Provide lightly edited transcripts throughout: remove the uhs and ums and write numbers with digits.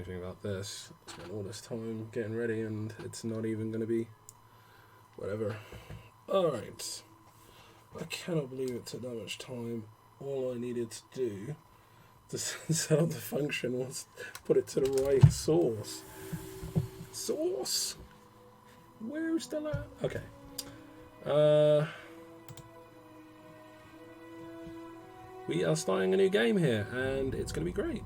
funny thing about this. I spent all this time getting ready and it's not even going to be whatever. Alright. I cannot believe it took that much time. All I needed to do to set up the function was put it to the right source. Source? Where's the lab? Okay. We are starting a new game here and it's going to be great.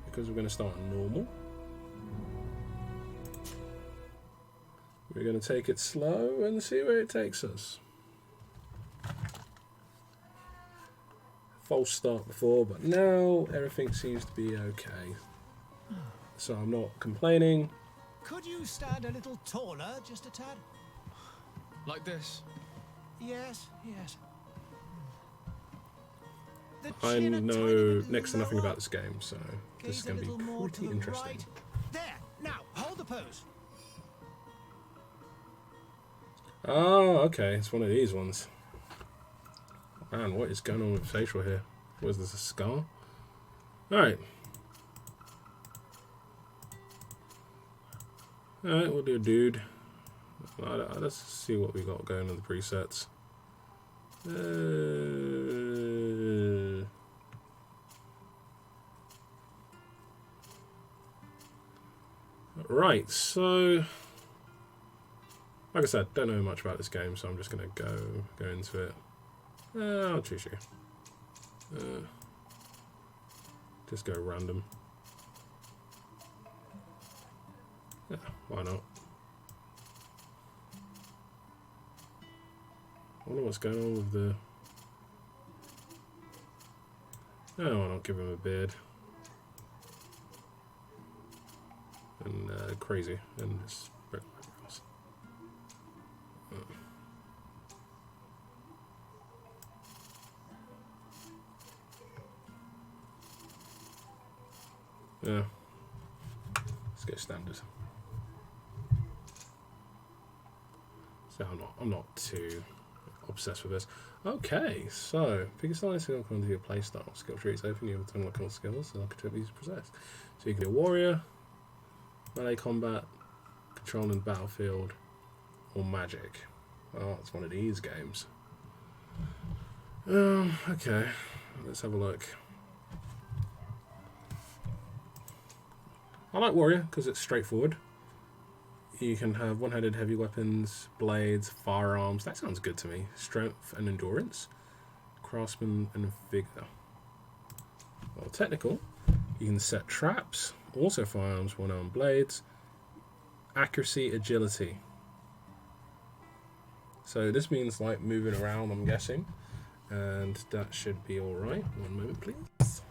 Because we're going to start normal. We're going to take it slow and see where it takes us. False start before, but now everything seems to be okay. So I'm not complaining. Could you stand a little taller, just a tad? Like this? Yes, yes. I know next to nothing about this game, so this is going to be pretty interesting. Right. There, now, hold the pose. Oh, okay, it's one of these ones. Man, what is going on with facial here? What is this, a scar? Alright. Alright, we'll do a dude. Let's see what we got going on the presets. Right, so like I said, don't know much about this game, so I'm just gonna go into it. I'll choose you. Just go random. Yeah, why not? I wonder what's going on with the... No, why not give him a beard? And crazy, and it's eyebrows. Yeah, let's go standard. So I'm not too obsessed with this. Okay, so pick a style to according to your playstyle. Skill trees open, you will unlock all skills and opportunities possess. So you can be a warrior, melee combat, controlling the battlefield, or magic. Oh, it's one of these games. Okay, let's have a look. I like warrior because it's straightforward. You can have one-handed heavy weapons, blades, firearms. That sounds good to me. Strength and endurance. Craftsman and vigor. Well, technical. You can set traps. Also firearms, one-armed blades. Accuracy, agility. So this means like moving around, I'm guessing. And that should be alright. One moment, please.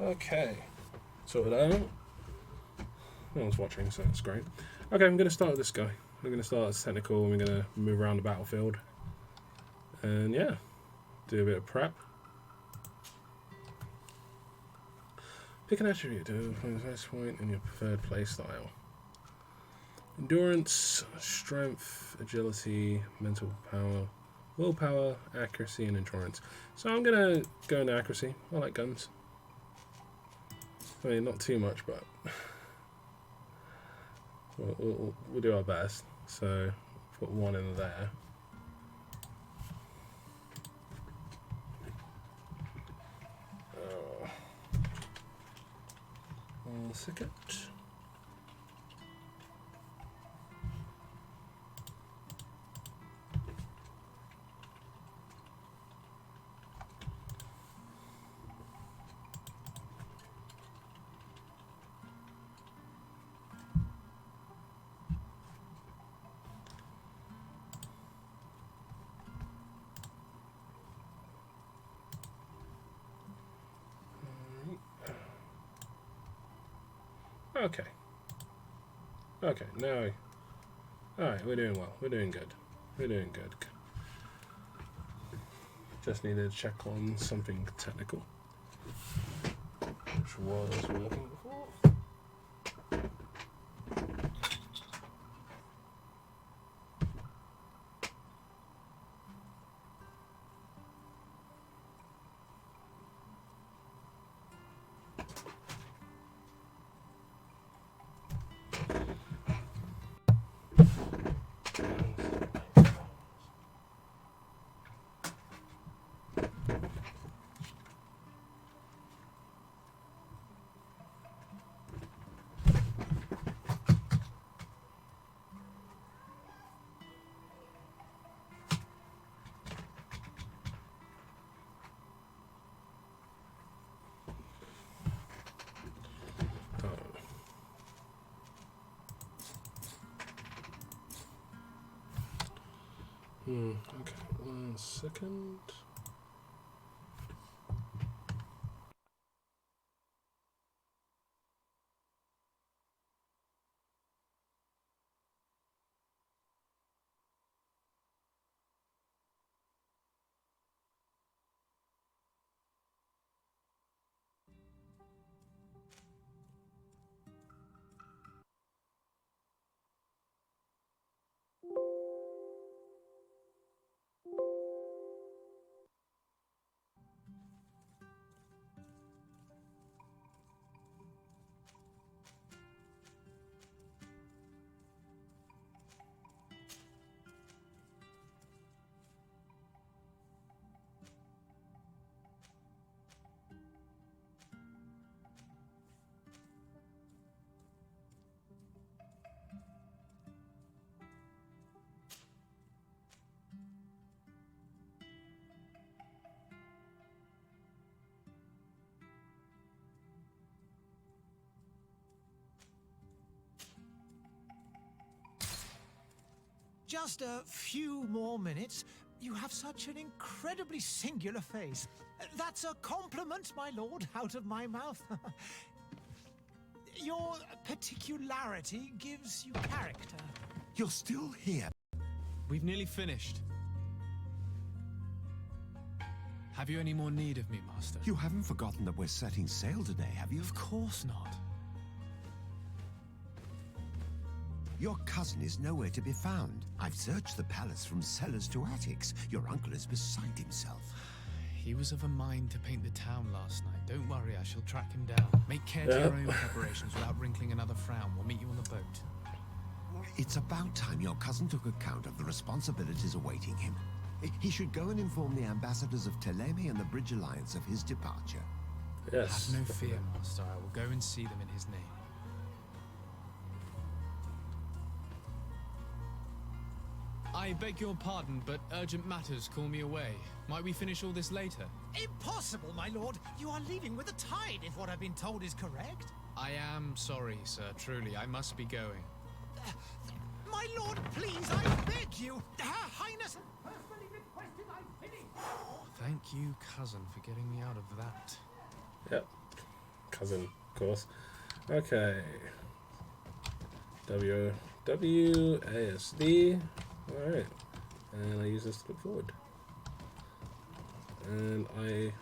Okay, sorted out. No one's watching, so that's great. Okay, I'm going to start with this guy. We're going to start as technical, and we're going to move around the battlefield. And yeah, do a bit of prep. Pick an attribute to find the best point in your preferred playstyle. Endurance, strength, agility, mental power, willpower, accuracy, and endurance. So I'm going to go into accuracy. I like guns. I mean, not too much, but we'll do our best. So, put one in there. One second. Okay. Okay, now... Alright, we're doing well. We're doing good. We're doing good. Just needed to check on something technical, which was working before. Okay, 1 second. Just a few more minutes. You have such an incredibly singular face. That's a compliment, my lord, out of my mouth. Your particularity gives you character. You're still here. We've nearly finished. Have you any more need of me, Master? You haven't forgotten that we're setting sail today, have you? Of course not. Your cousin is nowhere to be found. I've searched the palace from cellars to attics. Your uncle is beside himself. He was of a mind to paint the town last night. Don't worry, I shall track him down. Make care to your own preparations without wrinkling another frown. We'll meet you on the boat. It's about time your cousin took account of the responsibilities awaiting him. He should go and inform the ambassadors of Teleme and the Bridge Alliance of his departure. Yes. Have no fear, Master. I will go and see them in his name. I beg your pardon, but urgent matters call me away. Might we finish all this later? Impossible, my lord. You are leaving with the tide, if what I've been told is correct. I am sorry, sir. Truly, I must be going. My lord, please, I beg you. Her Highness personally requested I finish. Thank you, cousin, for getting me out of that. Yep. Cousin, of course. Okay. WASD. Alright. And I use this to look forward. And I...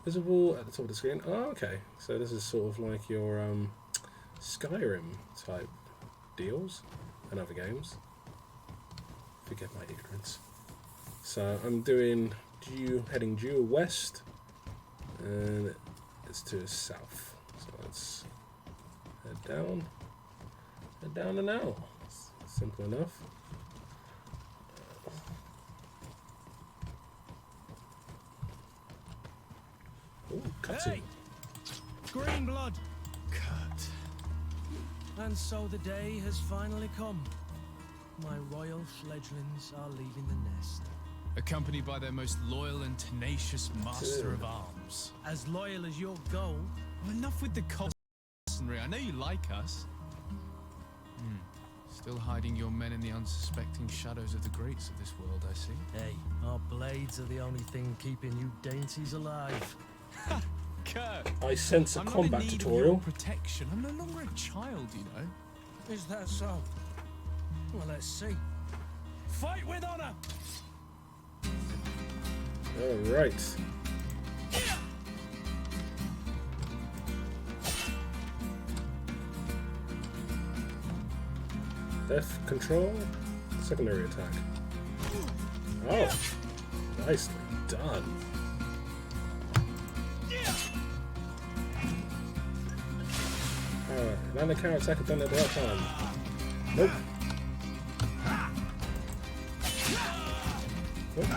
Visible at the top of the screen. Oh, okay. So this is sort of like your Skyrim type deals and other games. Forget my ignorance. So I'm doing heading due west, and it's to the south. So let's head down and out. It's simple enough. Ooh, cutscene. Hey! Green blood! Cut. And so the day has finally come. My royal fledglings are leaving the nest. Accompanied by their most loyal and tenacious master of arms. As loyal as your gold. Well, enough with the costumey. I know you like us. Still hiding your men in the unsuspecting shadows of the greats of this world, I see. Hey, our blades are the only thing keeping you dainties alive. Kurt! I sense a I'm combat not in need tutorial. of your protection. I'm no longer a child, you know. Is that so? Well, let's see. Fight with honor! Alright. Death control, secondary attack. Oh, nicely done. Alright, land the counter attack done at the right time. Nope. Nope.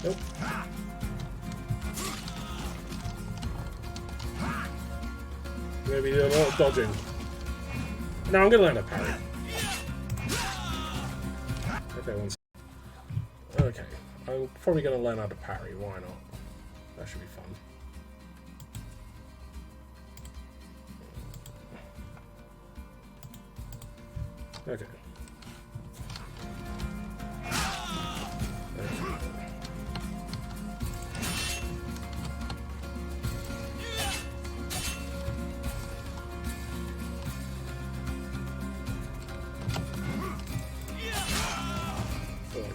Nope. Maybe do a lot of dodging. No, I'm gonna land a parry. Okay, one second. Okay, I'm probably gonna land out a parry. Why not? That should be fun. Okay.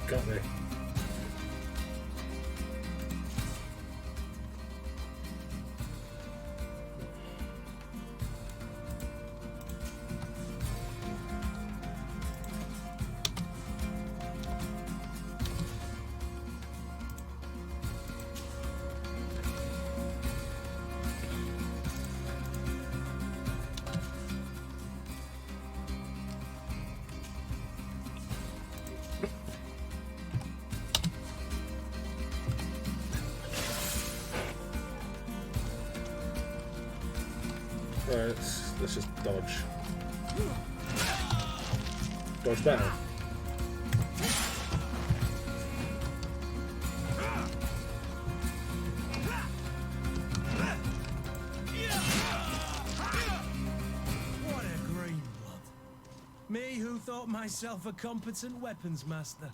Got me. Alright, let's just dodge. Dodge better. What a green blood. Me who thought myself a competent weapons master.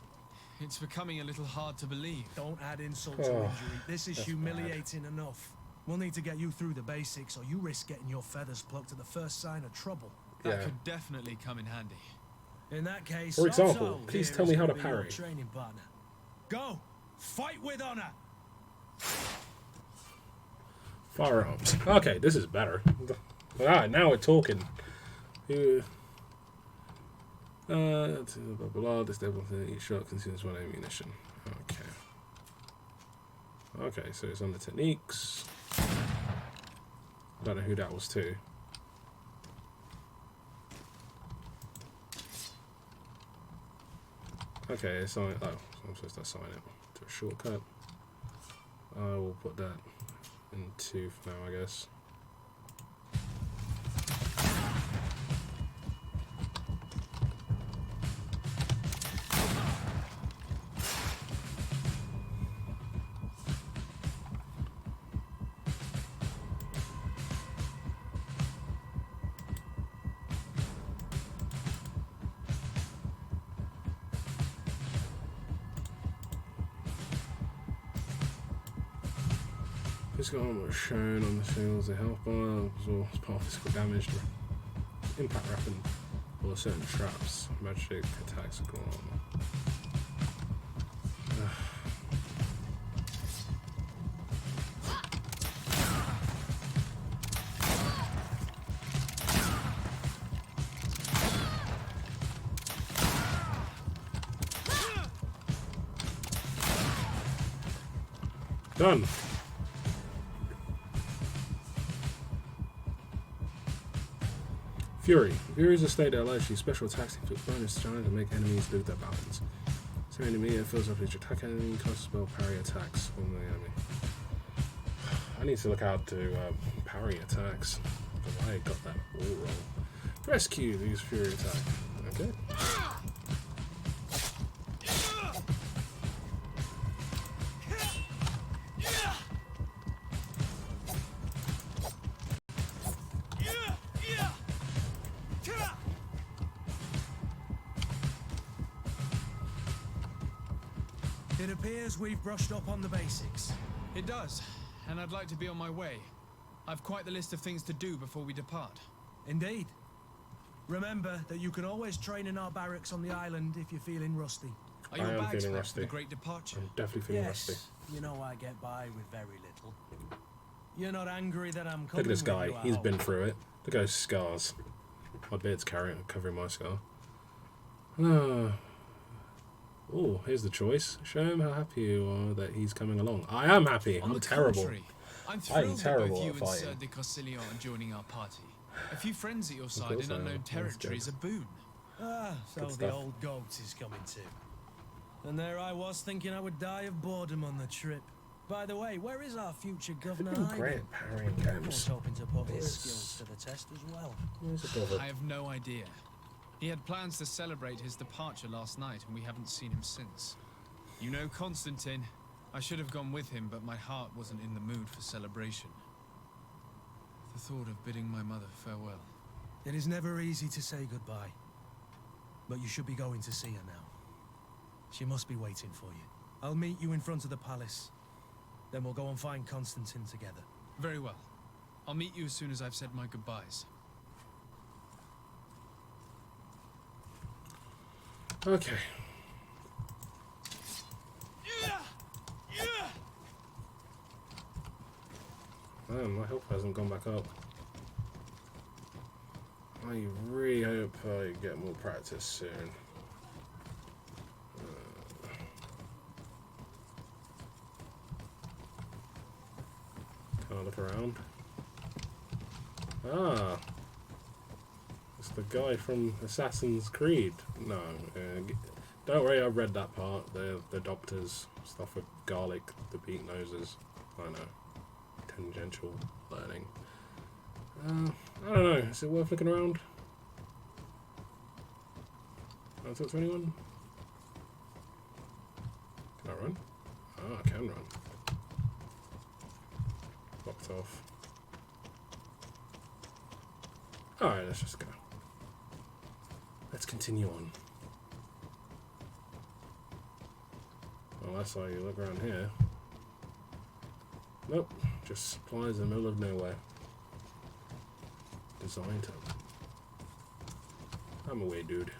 It's becoming a little hard to believe. Don't add insult to injury. This is humiliating enough. We'll need to get you through the basics, or you risk getting your feathers plucked at the first sign of trouble. That Yeah. could definitely come in handy. In that case, For example, Otto please here tell me is how to gonna be your parry. Training partner. Go, fight with honor. Firearms. Okay, this is better. Ah, now we're talking. Blah, blah, blah. This level each shot consumes one ammunition. Okay. Okay, so it's on the techniques. Don't know who that was to. Okay, assign. Oh, I'm supposed to assign it to a shortcut. I will put that in 2 for now, I guess. This guy was shown on the fields. The health bar absorbs part of physical damage to impact weapon or certain traps. Magic attacks are going on. Done. Fury. Fury is a state that allows you special attacks to inflict bonus challenge and make enemies lose their balance. So enemy it fills up each attack enemy, cast spell parry attacks from the enemy. I need to look out to parry attacks. I got that all wrong. Rescue these Fury attack. Okay. It appears we've brushed up on the basics. It does, and I'd like to be on my way. I've quite the list of things to do before we depart. Indeed. Remember that you can always train in our barracks on the island if you're feeling rusty. Are your I am bags feeling packed for the rusty. great departure? I'm definitely feeling rusty. You know I get by with very little. You're not angry that I'm coming Look at this with guy. you, I He's hope. been through it. Look at those scars. My beard's covering my scar. Oh, here's the choice. Show him how happy you are that he's coming along. I am happy. On I'm the terrible. contrary, I'm thrilled that terrible both you at and fighting. Sir de Corsilion are joining our party. A few friends at your side course in I am. unknown That's territory is a jokes. boon. Ah, so Good the stuff. old goat is coming too. And there I was thinking I would die of boredom on the trip. By the way, where is our future governor? Freaking hiding? great at parrying I was games. hoping to put his Where's- skills to the test as well. Where's the brother? I have no idea. He had plans to celebrate his departure last night, and we haven't seen him since. You know Constantine. I should have gone with him, but my heart wasn't in the mood for celebration. The thought of bidding my mother farewell. It is never easy to say goodbye. But you should be going to see her now. She must be waiting for you. I'll meet you in front of the palace. Then we'll go and find Constantine together. Very well. I'll meet you as soon as I've said my goodbyes. Okay. Man, my health hasn't gone back up. I really hope I get more practice soon. Can I look around? Ah! It's the guy from Assassin's Creed. No, don't worry, I've read that part. The doctors, stuff with garlic, the beak noses. I know. Tangential learning. I don't know. Is it worth looking around? Can I talk to anyone? Can I run? Oh, I can run. Locked off. Alright, let's just go. Let's continue on. Well, that's how you look around here. Nope, just supplies in the middle of nowhere. Designed to. I'm away, dude.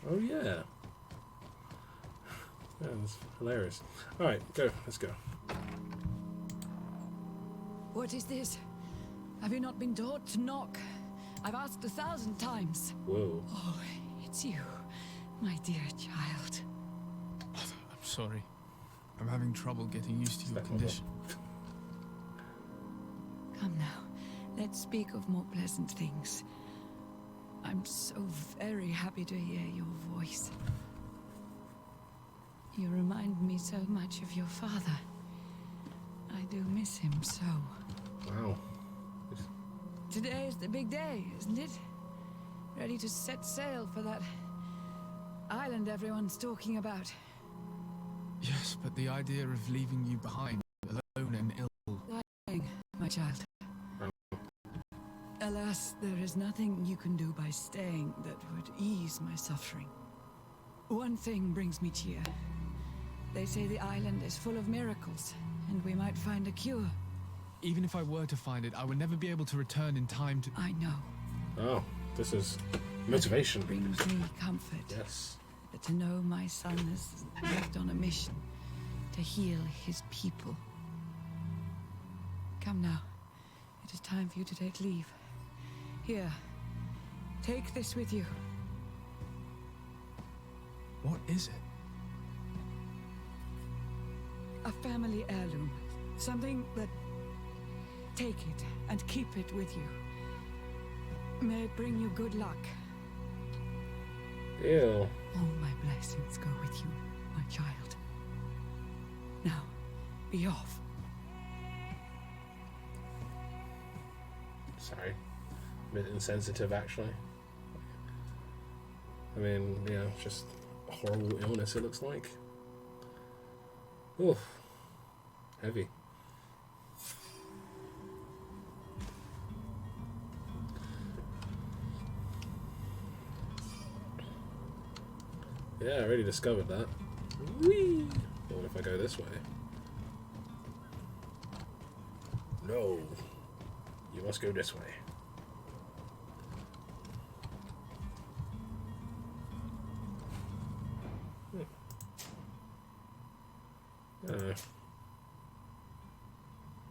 Oh yeah. Yeah, that's hilarious. Alright, go, let's go. What is this? Have you not been taught to knock? I've asked 1,000 times. Whoa. Oh, it's you, my dear child. I'm sorry. I'm having trouble getting used to your Step condition. Come now, let's speak of more pleasant things. I'm so very happy to hear your voice. You remind me so much of your father. I do miss him so. Wow. Today is the big day, isn't it? Ready to set sail for that island everyone's talking about. Yes, but the idea of leaving you behind, alone and ill. Dying, my child. Alas, there is nothing you can do by staying that would ease my suffering. One thing brings me cheer. They say the island is full of miracles, and we might find a cure. Even if I were to find it, I would never be able to return in time to... I know. Oh, this is motivation. It brings me comfort. Yes. But to know my son is left on a mission to heal his people. Come now. It is time for you to take leave. Here. Take this with you. What is it? A family heirloom. Something that... Take it and keep it with you. May it bring you good luck. Ew. All my blessings go with you, my child. Now, be off. Sorry. A bit insensitive, actually. I mean, yeah, just a horrible illness, it looks like. Oof. Heavy. Yeah, I already discovered that. Whee! What if I go this way? No. You must go this way. Oh.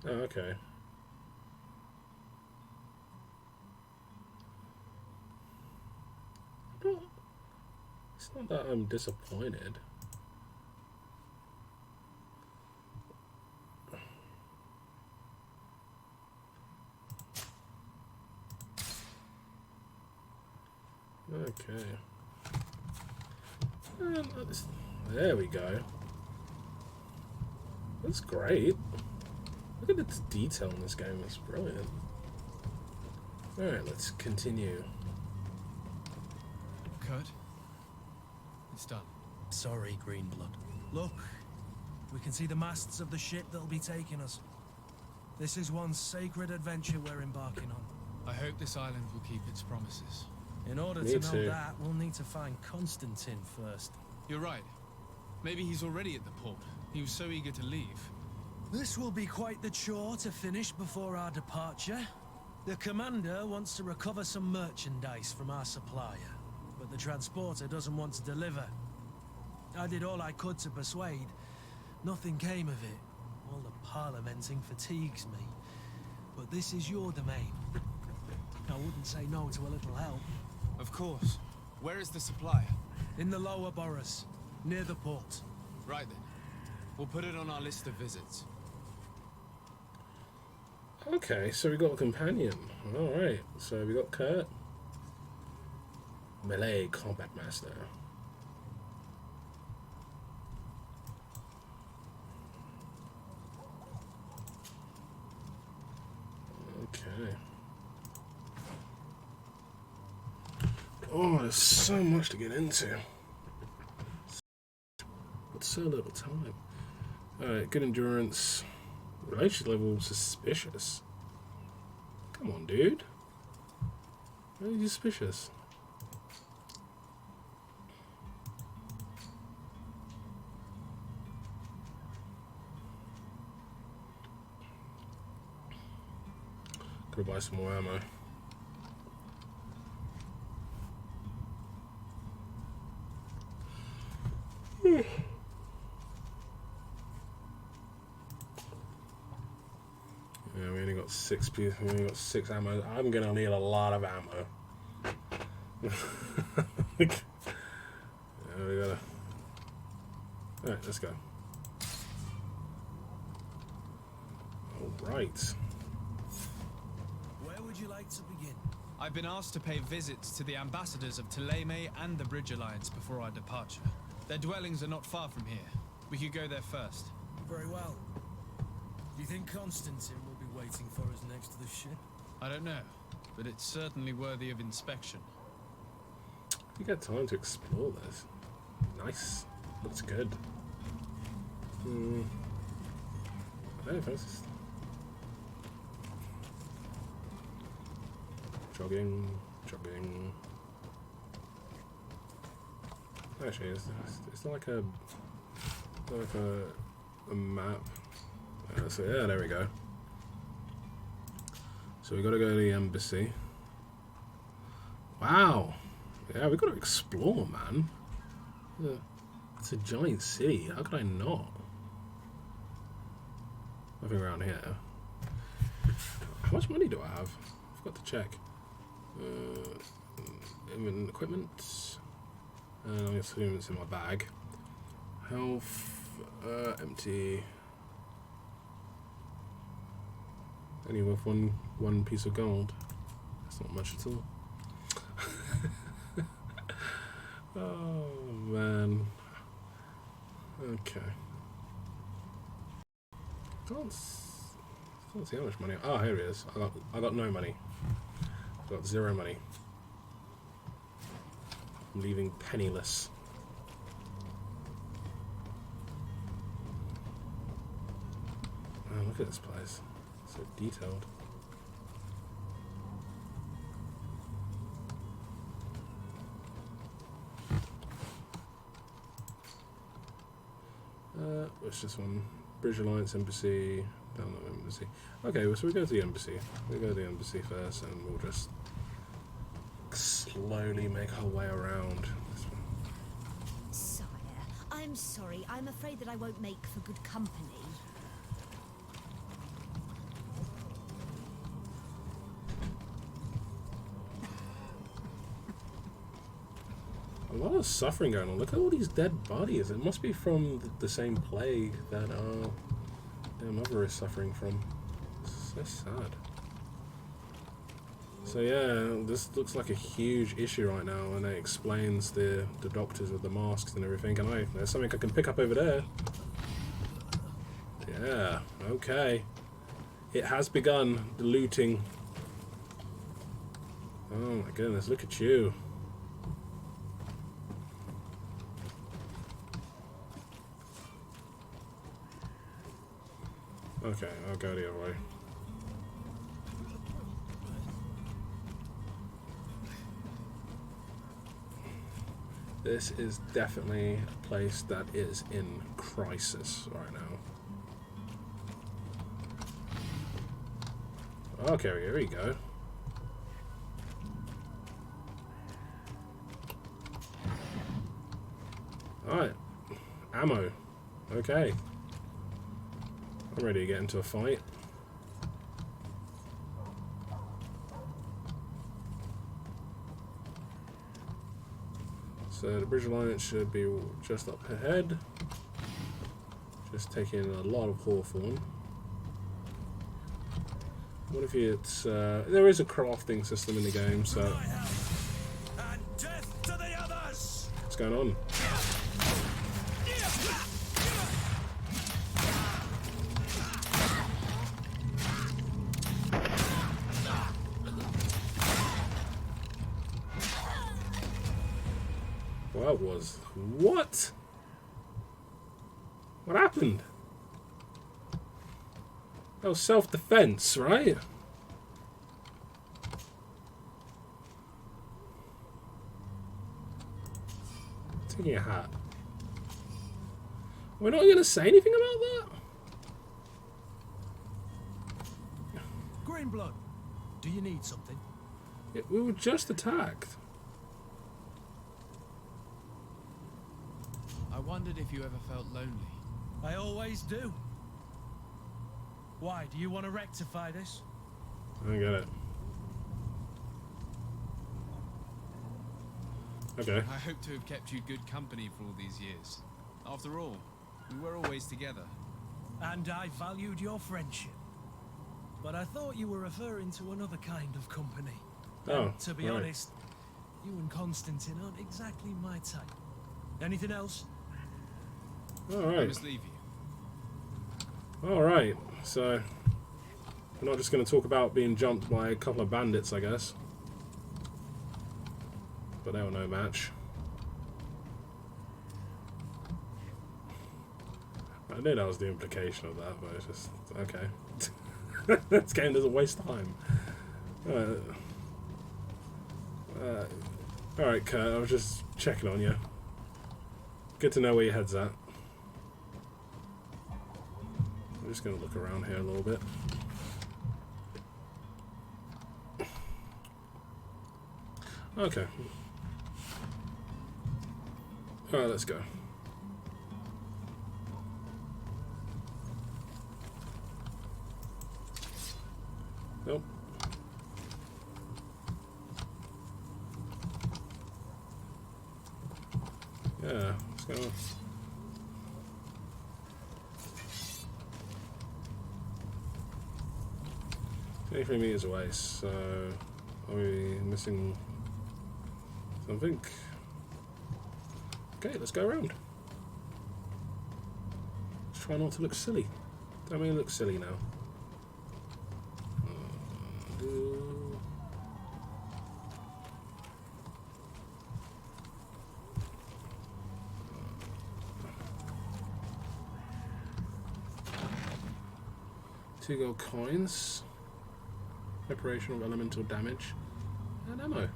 Oh, okay. It's not that I'm disappointed. Okay. There we go. That's great. Look at the detail in this game. It's brilliant. Alright, let's continue. Kurt, it's done. Sorry, Greenblood. Look, we can see the masts of the ship that'll be taking us. This is one sacred adventure we're embarking on. I hope this island will keep its promises. In order Me to know too. that, we'll need to find Constantine first. You're right. Maybe he's already at the port. He was so eager to leave. This will be quite the chore to finish before our departure. The commander wants to recover some merchandise from our supplier, but the transporter doesn't want to deliver. I did all I could to persuade. Nothing came of it. All the parliamenting fatigues me. But this is your domain. I wouldn't say no to a little help. Of course. Where is the supplier? In the lower boroughs, near the port. Right then. We'll put it on our list of visits. Okay, so we got a companion. Alright, so we got Kurt. Melee Combat Master. Okay. Oh, there's so much to get into. But so little time. Alright, good endurance. Relationship level suspicious. Come on, dude. Why are you suspicious? Gotta buy some more ammo. Yeah, we only got 6 pieces. We only got 6 ammo. I'm gonna need a lot of ammo. Yeah, we gotta. Alright, let's go. Alright. Where would you like to begin? I've been asked to pay visits to the ambassadors of Thélème and the Bridge Alliance before our departure. Their dwellings are not far from here. We could go there first. Very well. Do you think Constantine will be waiting for us next to the ship? I don't know, but it's certainly worthy of inspection. You got time to explore this. Nice. Looks good. I don't know if it's jogging. Actually, it's not like a map. So yeah, there we go. So we got to go to the embassy. Wow. Yeah, we got to explore, man. Yeah. It's a giant city. How could I not? Nothing around here. How much money do I have? I forgot to check. Equipment. I'm assuming it's in my bag. Health. Empty. Only worth one piece of gold. That's not much at all. Oh man. Okay. Can't see how much money. Oh, here it is. I got no money. I got 0 money. I'm leaving penniless. Oh, look at this place. So detailed. What's this one? Bridge Alliance Embassy. Down that embassy. Okay, well, so we go to the embassy. We go to the embassy first, and we'll just slowly make our way around. Sire, I'm sorry. I'm afraid that I won't make for good company. A lot of suffering going on. Look at all these dead bodies. It must be from the same plague that their mother is suffering from. It's so sad. So yeah, this looks like a huge issue right now, and it explains the doctors with the masks and everything. And there's something I can pick up over there. Yeah, okay. It has begun, the looting. Oh my goodness, look at you. Okay, I'll go the other way. This is definitely a place that is in crisis right now. Okay, here we go. Alright. Ammo. Okay. I'm ready to get into a fight. So the Bridge Alliance should be just up ahead. Just taking a lot of Hawthorn. What if it's... there is a crafting system in the game, so... And death to the others! What's going on? Well, it was... What? What happened? That was self-defense, right? Taking a hat. We're not going to say anything about that? Greenblood, do you need something? Yeah, we were just attacked. I wondered if you ever felt lonely. I always do. Why, do you want to rectify this? I get it. Okay. I hope to have kept you good company for all these years. After all, we were always together. And I valued your friendship. But I thought you were referring to another kind of company. Oh, And to be right. honest, you and Constantine aren't exactly my type. Anything else? I Alright. must leave you. Alright. So, we're not just going to talk about being jumped by a couple of bandits, I guess. But they were no match. I knew that was the implication of that, but it's just... Okay. This game doesn't waste time. Alright, Kurt, I was just checking on you. Good to know where your head's at. I'm just going to look around here a little bit. Okay. Alright, let's go. Nope. Yeah, let's go. 23 meters away, so are we missing something? Okay, let's go around. Let's try not to look silly. Don't mean look silly now. Two gold coins. Preparation of elemental damage. And ammo.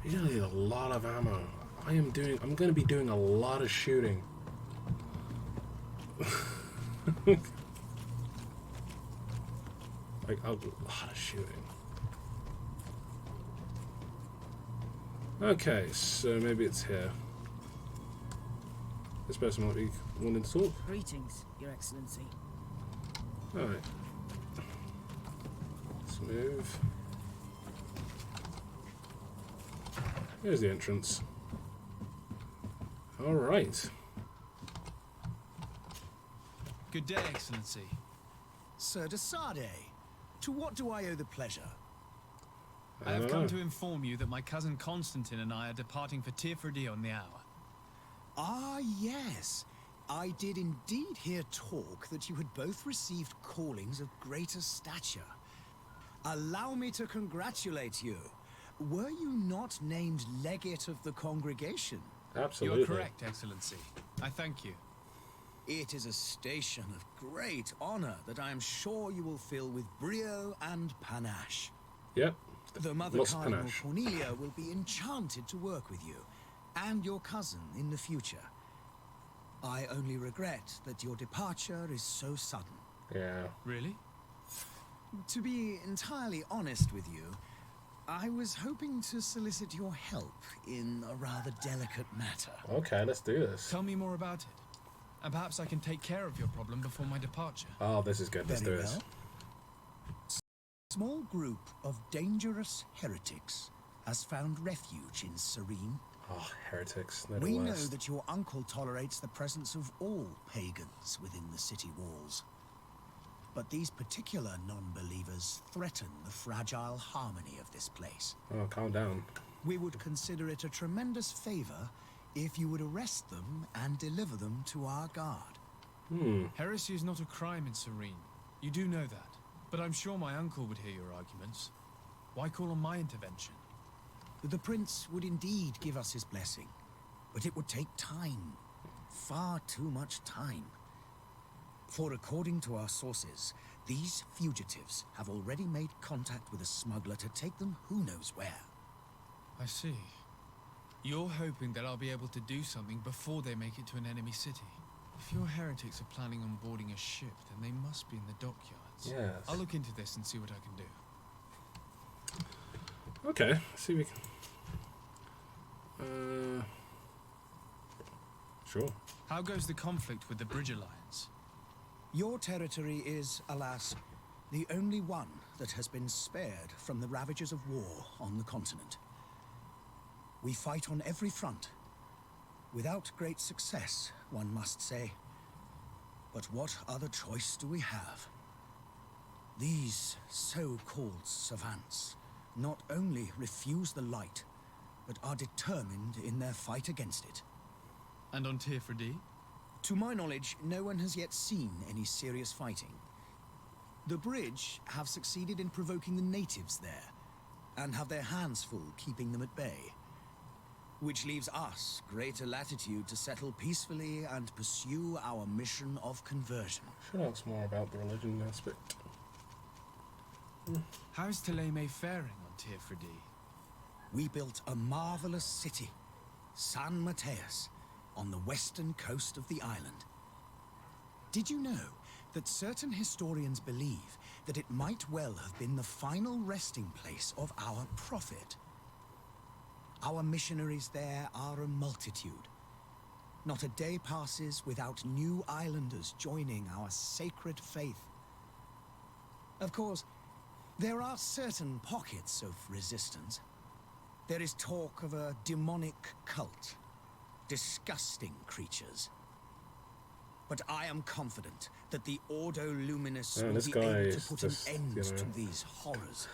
You need a lot of ammo. I'm going to be doing a lot of shooting. Like, a lot of shooting. Okay, so maybe it's here. This person might be wanting to talk. Greetings, Your Excellency. Alright. Let's move. Here's the entrance. Alright. Good day, Excellency. Sir de Sade, to what do I owe the pleasure? I have come to inform you that my cousin Constantine and I are departing for Tirfredi on the hour. Ah, yes. I did indeed hear talk that you had both received callings of greater stature. Allow me to congratulate you. Were you not named legate of the congregation? Absolutely. You are correct, Excellency. I thank you. It is a station of great honor that I am sure you will fill with brio and panache. Yep. The Mother Lots of Cardinal panache. Cornelia will be enchanted to work with you and your cousin in the future. I only regret that your departure is so sudden. Yeah. Really? To be entirely honest with you, I was hoping to solicit your help in a rather delicate matter. Okay, let's do this. Tell me more about it. And perhaps I can take care of your problem before my departure. Oh, this is good. Let's do Very this. well. Small group of dangerous heretics has found refuge in Serene. Oh, heretics. They're the We know worst. that your uncle tolerates the presence of all pagans within the city walls. But these particular non-believers threaten the fragile harmony of this place. Oh, calm down. We would consider it a tremendous favor if you would arrest them and deliver them to our guard. Heresy is not a crime in Serene. You do know that. But I'm sure my uncle would hear your arguments. Why call on my intervention? The prince would indeed give us his blessing, but it would take time. Far too much time. For according to our sources, these fugitives have already made contact with a smuggler to take them who knows where. I see. You're hoping that I'll be able to do something before they make it to an enemy city. If your heretics are planning on boarding a ship, then they must be in the dockyards. Yes. I'll look into this and see what I can do. Okay, let's see if we can... Sure. How goes the conflict with the Bridge Alliance? Your territory is, alas, the only one that has been spared from the ravages of war on the continent. We fight on every front. Without great success, one must say. But what other choice do we have? These so-called savants not only refuse the light, but are determined in their fight against it. And on Tirfredi? To my knowledge, no one has yet seen any serious fighting. The bridge have succeeded in provoking the natives there, and have their hands full keeping them at bay. Which leaves us greater latitude to settle peacefully and pursue our mission of conversion. Should ask more about the religion aspect. How's Thélème faring on Tirfredi? We built a marvelous city, San Mateus, on the western coast of the island. Did you know that certain historians believe that it might well have been the final resting place of our prophet? Our missionaries there are a multitude. Not a day passes without new islanders joining our sacred faith. Of course, there are certain pockets of resistance. There is talk of a demonic cult. Disgusting creatures. But I am confident that the Ordo Luminous will this be guy able to is put just, an end you know. to these horrors.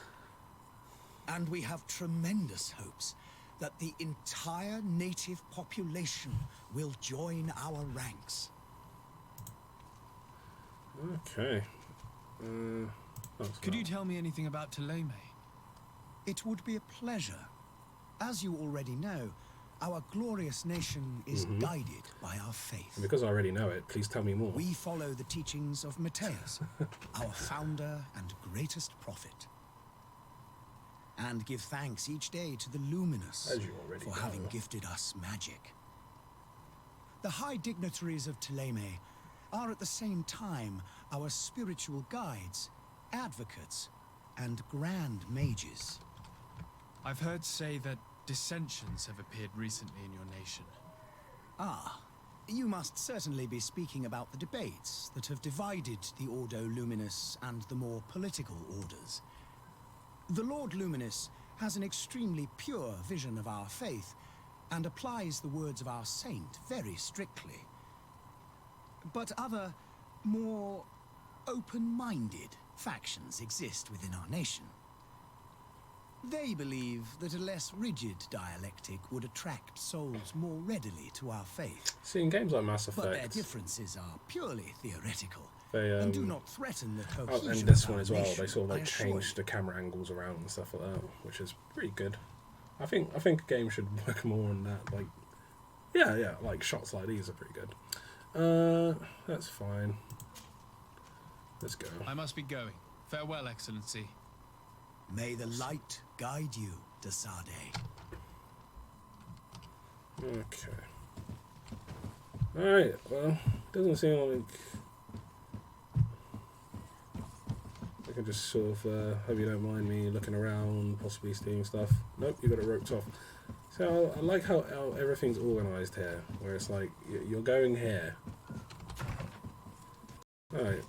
And we have tremendous hopes that the entire native population will join our ranks. Okay. Could you tell me anything about Thélème? It would be a pleasure. As you already know, our glorious nation is guided by our faith. And because I already know it, please tell me more. We follow the teachings of Mateus, our founder and greatest prophet. And give thanks each day to the Luminous As you already for having know. gifted us magic. The high dignitaries of Thélème are at the same time our spiritual guides, advocates, and grand mages. I've heard say that dissensions have appeared recently in your nation. Ah, you must certainly be speaking about the debates that have divided the Ordo Luminis and the more political orders. The Lord Luminous has an extremely pure vision of our faith and applies the words of our saint very strictly. But other, more open-minded factions exist within our nation. They believe that a less rigid dialectic would attract souls more readily to our faith. See, in games like Mass But their Effect, differences are purely theoretical they and do not threaten the oh, cohesion and this of one our as well, nation, they sort of I like assure changed the camera angles around and stuff like that, which is pretty good. I think a game should work more on that. Like, yeah, like shots like these are pretty good. That's fine. Let's go. I must be going. Farewell, Excellency. May the light guide you, Desade. Okay. Alright, well, doesn't seem like I can just sort of, hope you don't mind me looking around, possibly stealing stuff. Nope, you got it roped off. So I like how everything's organised here, where it's like, you're going here. Alright.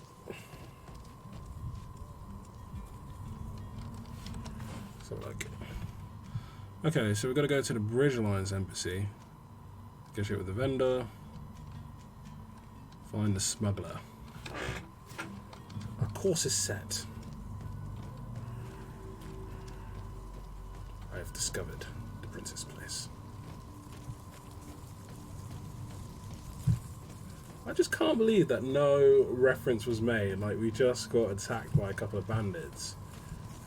So like, okay, so we've got to go to the Bridge Alliance Embassy, negotiate with the vendor, find the smuggler. Our course is set. I have discovered the Princess Place. I just can't believe that no reference was made. Like, we just got attacked by a couple of bandits,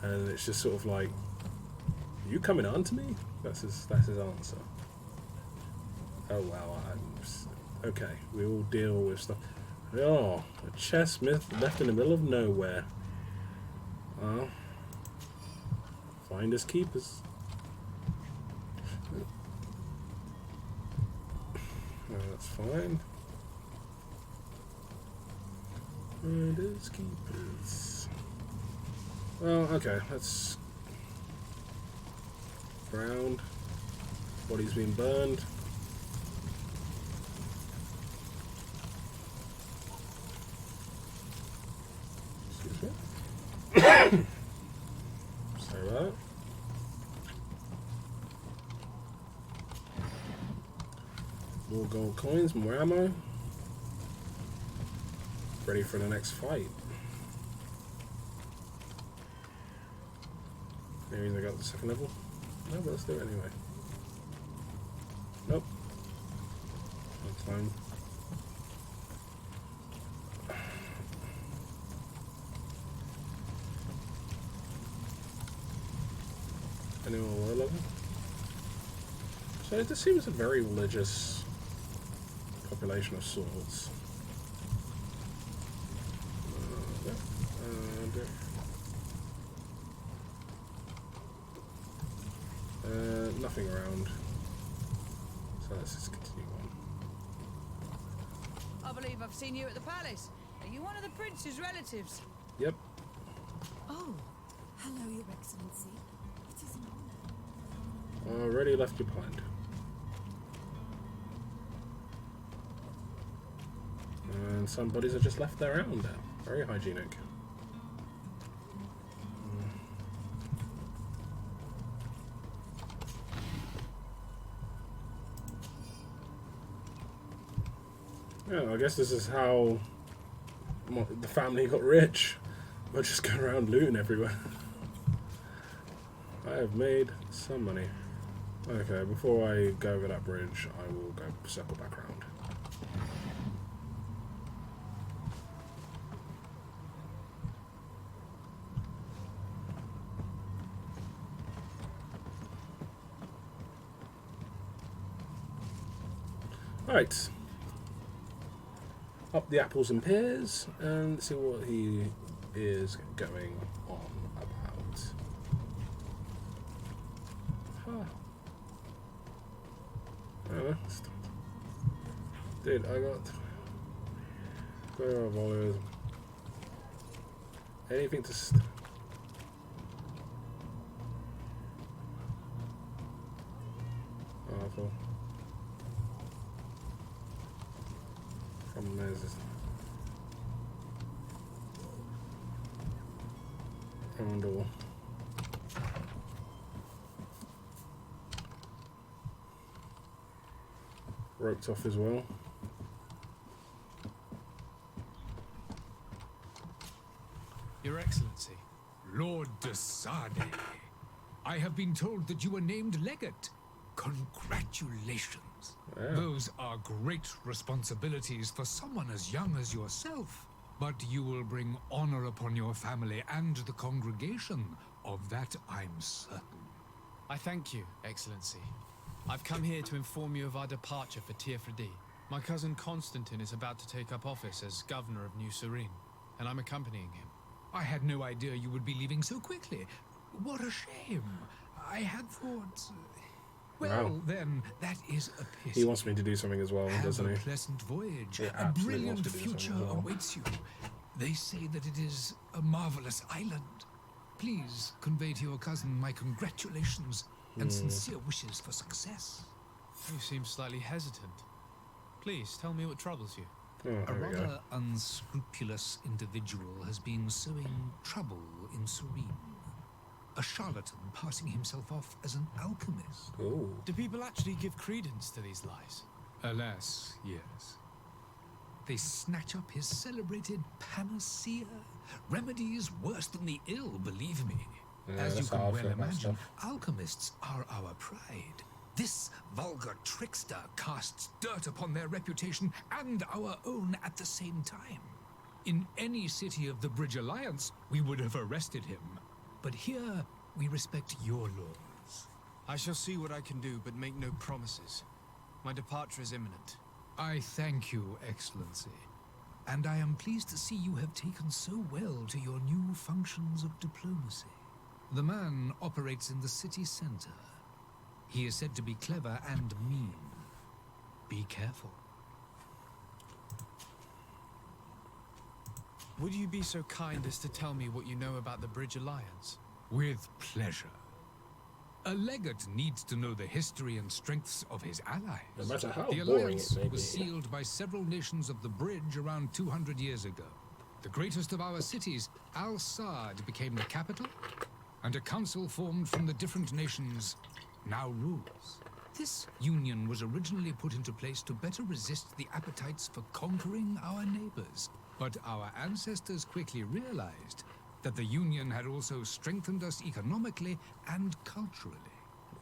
and it's just sort of like, you coming on to me? That's his answer. Oh wow, okay, we all deal with stuff. Oh, a chest left in the middle of nowhere. Well, finders keepers. That's fine. Finders keepers. Well, okay, let's ground. Body's been burned. Excuse me. Sorry about that. More gold coins, more ammo. Ready for the next fight. Maybe I got the second level. No, but let's do it anyway. Nope. That's fine. Anyone low level? So this seems a very religious population of sorts. Nothing around. So let's just continue on. I believe I've seen you at the palace. Are you one of the prince's relatives? Yep. Oh, hello, Your Excellency. It is an honor. Already left behind. And some bodies are just left there around now. Very hygienic. Yeah, I guess this is how the family got rich. By just going around looting everywhere. I have made some money. Okay, before I go over that bridge, I will go circle back around. Alright. Up the apples and pears and see what he is going on about. Huh. Dude, I got Clear our volleys. Anything to awful. Problem is handle. Roped off as well. Your Excellency. Lord de Sade, I have been told that you were named legate. Congratulations. Yeah. Those are great responsibilities for someone as young as yourself. But you will bring honor upon your family and the congregation. Of that I'm certain. I thank you, Excellency. I've come here to inform you of our departure for Tirfredi. My cousin Constantine is about to take up office as governor of New Serene, and I'm accompanying him. I had no idea you would be leaving so quickly. What a shame. I had thought... Well, Wow. then, that is a pity. He wants me to do something as well, Have doesn't a he? pleasant voyage. He A absolutely wants brilliant to do something future as well. awaits you. They say that it is a marvelous island. Please convey to your cousin my congratulations and sincere wishes for success. You seem slightly hesitant. Please, tell me what troubles you. Oh, A there we go. rather unscrupulous individual has been sowing trouble in Serene. A charlatan passing himself off as an alchemist. Ooh. Do people actually give credence to these lies? Alas, yes. They snatch up his celebrated panacea. Remedies worse than the ill, believe me. Yeah, As you that's how can I well feel about imagine, stuff. alchemists are our pride. This vulgar trickster casts dirt upon their reputation and our own at the same time. In any city of the Bridge Alliance, we would have arrested him. But here, we respect your laws. I shall see what I can do, but make no promises. My departure is imminent. I thank you, Excellency. And I am pleased to see you have taken so well to your new functions of diplomacy. The man operates in the city center. He is said to be clever and mean. Be careful. Would you be so kind as to tell me what you know about the Bridge Alliance? With pleasure. A legate needs to know the history and strengths of his allies. No matter how The boring alliance it may was be. sealed by several nations of the Bridge around 200 years ago. The greatest of our cities, Al-Sad, became the capital, and a council formed from the different nations now rules. This union was originally put into place to better resist the appetites for conquering our neighbors. But our ancestors quickly realized that the union had also strengthened us economically and culturally.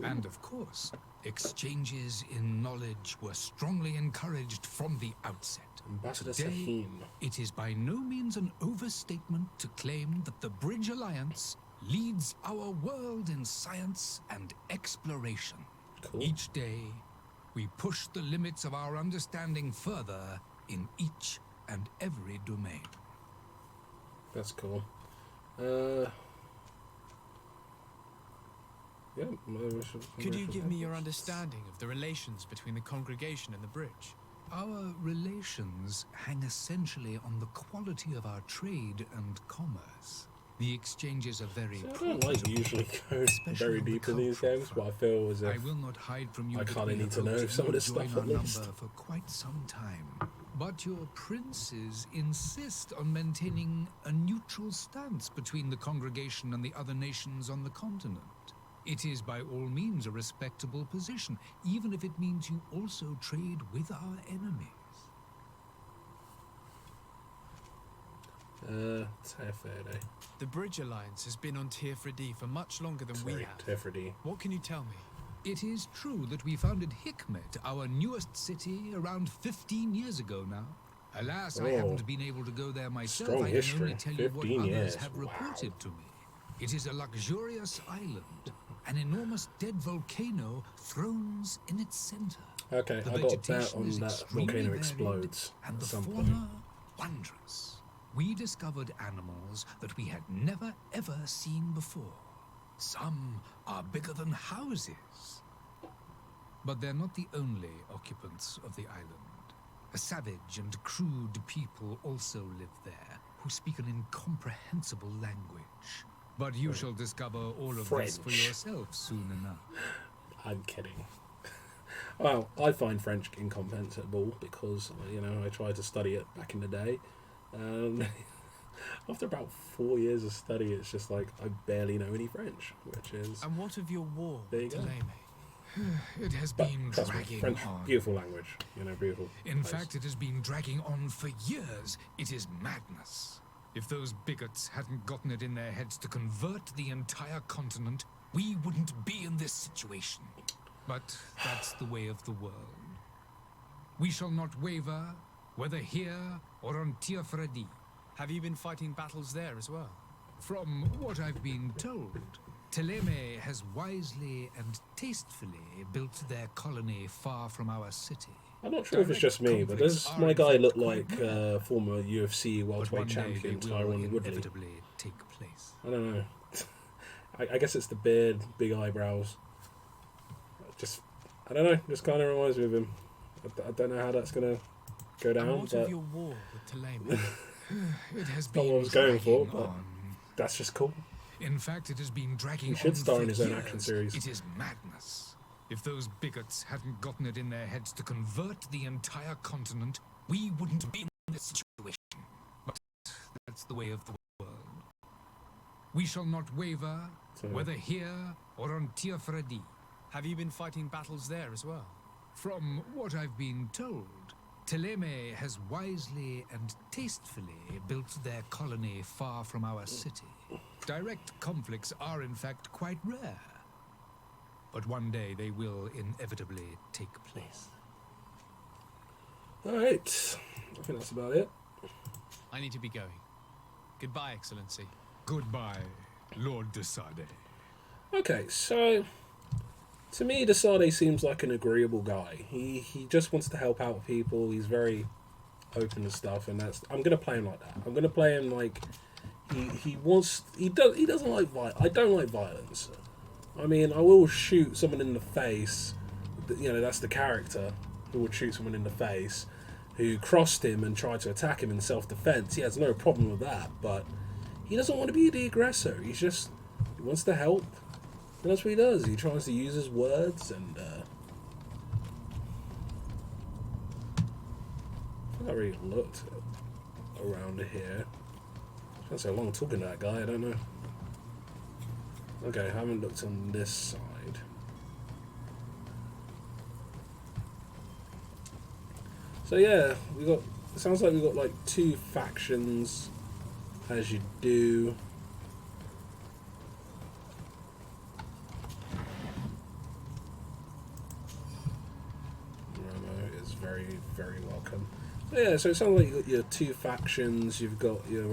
And of course, exchanges in knowledge were strongly encouraged from the outset. Ambassador Today, Sahim. it is by no means an overstatement to claim that the Bridge Alliance leads our world in science and exploration. Cool. Each day, we push the limits of our understanding further in each and every domain. That's cool. Yeah. Could you give me your understanding of the relations between the congregation and the bridge? Our relations hang essentially on the quality of our trade and commerce. The exchanges are very See, I don't like profitable, usually go especially very on the deep in these cultural games, but I front. feel as I if will not hide from you I that kinda we need have to know hoped some of you this would stuff join at our least. number for quite some time. But your princes insist on maintaining a neutral stance between the congregation and the other nations on the continent. It is by all means a respectable position, even if it means you also trade with our enemies. Teferde. The Bridge Alliance has been on Tirfredi for much longer than we have. Teferde. What can you tell me? It is true that we founded Hikmet, our newest city, around 15 years ago now. Alas, I Oh. haven't been able to go there myself. Strong I can history. only tell you what 15 others years. have Wow. reported to me. It is a luxurious island. An enormous dead volcano thrones in its center. Okay, The I got that vegetation on is that extremely volcano varied, explodes and at the some fauna point. wondrous. We discovered animals that we had never ever seen before. Some are bigger than houses. But they're not the only occupants of the island. A savage and crude people also live there, who speak an incomprehensible language. But you shall discover all of this for French. yourself soon enough. I'm kidding. Well, I find French incomprehensible because, you know, I tried to study it back in the day. After about 4 years of study, it's just like I barely know any French, which is... And what of your war There you with go. Thélème? It has But been trust me, dragging French, on. beautiful language, you know, beautiful. In place. fact, it has been dragging on for years. It is madness. If those bigots hadn't gotten it in their heads to convert the entire continent, we wouldn't be in this situation. But that's the way of the world. We shall not waver, whether here or on Tiafredi. Have you been fighting battles there as well? From what I've been told, Thélème has wisely and tastefully built their colony far from our city. I'm not sure if it's just me, but does my guy look like former UFC But welterweight one day champion they will Tyron Woodley? inevitably take place. I don't know. I guess it's the beard, big eyebrows. Just, I don't know, just kind of reminds me of him. I don't know how that's going to go down, And what but of your war with Thélème? It has not been what I was going for, dragging but on. that's just cool. In fact, it has been dragging He should on star for in his own years. action series. It is madness. If those bigots hadn't gotten it in their heads to convert the entire continent, we wouldn't be in this situation. But that's the way of the world. We shall not waver, So- whether here or on Tiafredi. Have you been fighting battles there as well? From what I've been told, Thélème has wisely and tastefully built their colony far from our city. Direct conflicts are in fact quite rare. But one day they will inevitably take place. Alright, I think that's about it. I need to be going. Goodbye, Excellency. Goodbye, Lord de Sade. Okay, so to me, Desade seems like an agreeable guy. He just wants to help out people. He's very open and stuff, and that's I'm gonna play him like that. I'm gonna play him like he doesn't like I don't like violence. I mean, I will shoot someone in the face. You know, that's the character who would shoot someone in the face who crossed him and tried to attack him in self-defense. He has no problem with that, but he doesn't want to be the aggressor. He wants to help. And that's what he does. He tries to use his words and I think I already looked around here. It's so long talking to that guy, I don't know. Okay, I haven't looked on this side. So yeah, it sounds like we've got like 2 factions, as you do. Romo is very, very welcome. So yeah, so it sounds like you've got your 2 factions, you've got your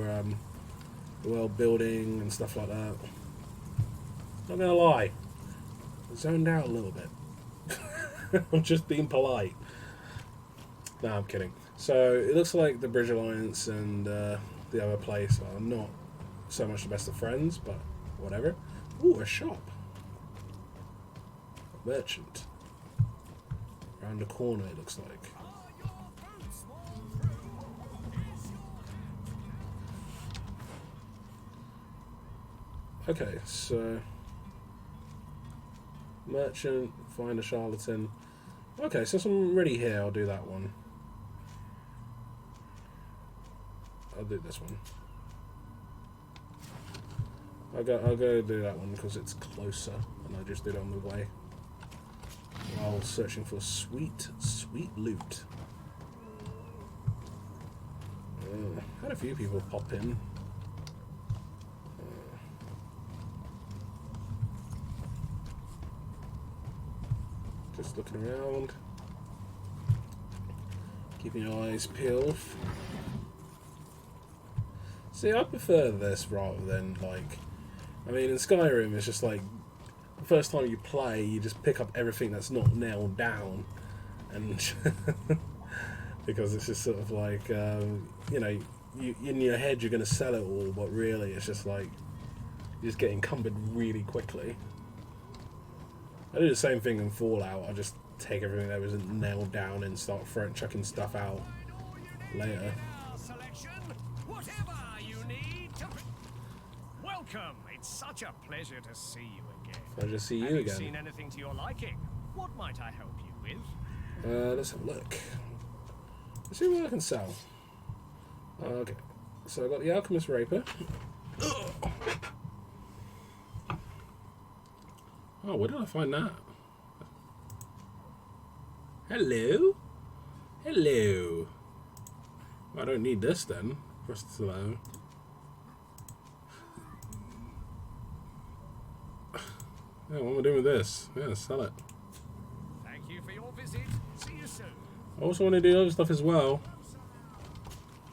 world building and stuff like that. Not gonna lie, I zoned out a little bit. I'm just being polite. No, I'm kidding. So it looks like the Bridge Alliance and the other place are not so much the best of friends, but whatever. Ooh, a shop. A merchant. Around the corner, it looks like. Okay, so merchant, find a charlatan. Okay, so I'm ready here. I'll do that one. I'll do this one. I'll go do that one because it's closer, and I just did it on the way while searching for sweet loot. Had a few people pop in. Just looking around, keeping your eyes peeled. See, I prefer this rather than like, I mean, in Skyrim it's just like the first time you play, you just pick up everything that's not nailed down, and because it's just sort of like, you know, you in your head you're going to sell it all, but really it's just like you just get encumbered really quickly. I do the same thing in Fallout. I just take everything that was nailed down and start chucking stuff out later. Whatever you need to... Welcome. It's such a pleasure to see you again. Pleasure to see you Have again. you seen anything to your liking? What might I help you with? Let's have a look. Let's see what I can sell. Okay, so I got the Alchemist Rapier. Oh, where did I find that? Hello? Hello. I don't need this then. Press it slow. Yeah, what am I doing with this? Yeah, sell it. Thank you for your visit. See you soon. I also want to do other stuff as well.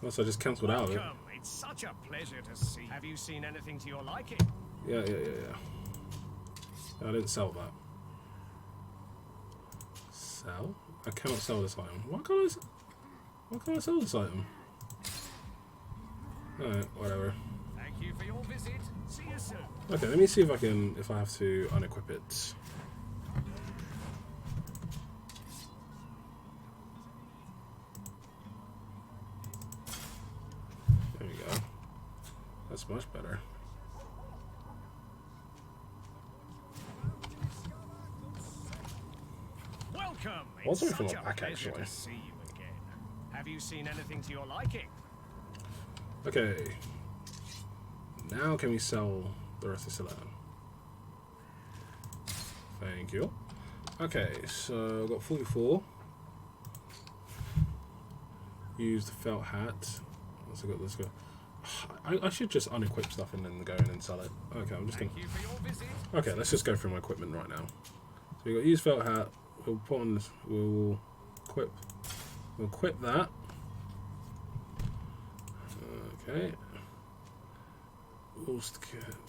Unless I just cancelled out of it. Welcome. It's such a pleasure to see. Have you seen anything to your liking? Yeah. I didn't sell that. Sell? I cannot sell this item. Why can't I sell this item? Alright, whatever. Thank you for your visit. See you soon. Okay, let me see if I have to unequip it. There we go. That's much better. Welcome. What's It's it from such my a back, pleasure actually? to see you again. Have you seen anything to your liking? Okay. Now can we sell the rest of the land? Thank you. Okay, so I've got 44. Use the felt hat. Let's go. I should just unequip stuff and then go in and sell it. Okay, I'm just gonna. Thank you for your visit. Okay, let's just go through my equipment right now. So we got use felt hat. We'll put on this. We'll equip that. Okay.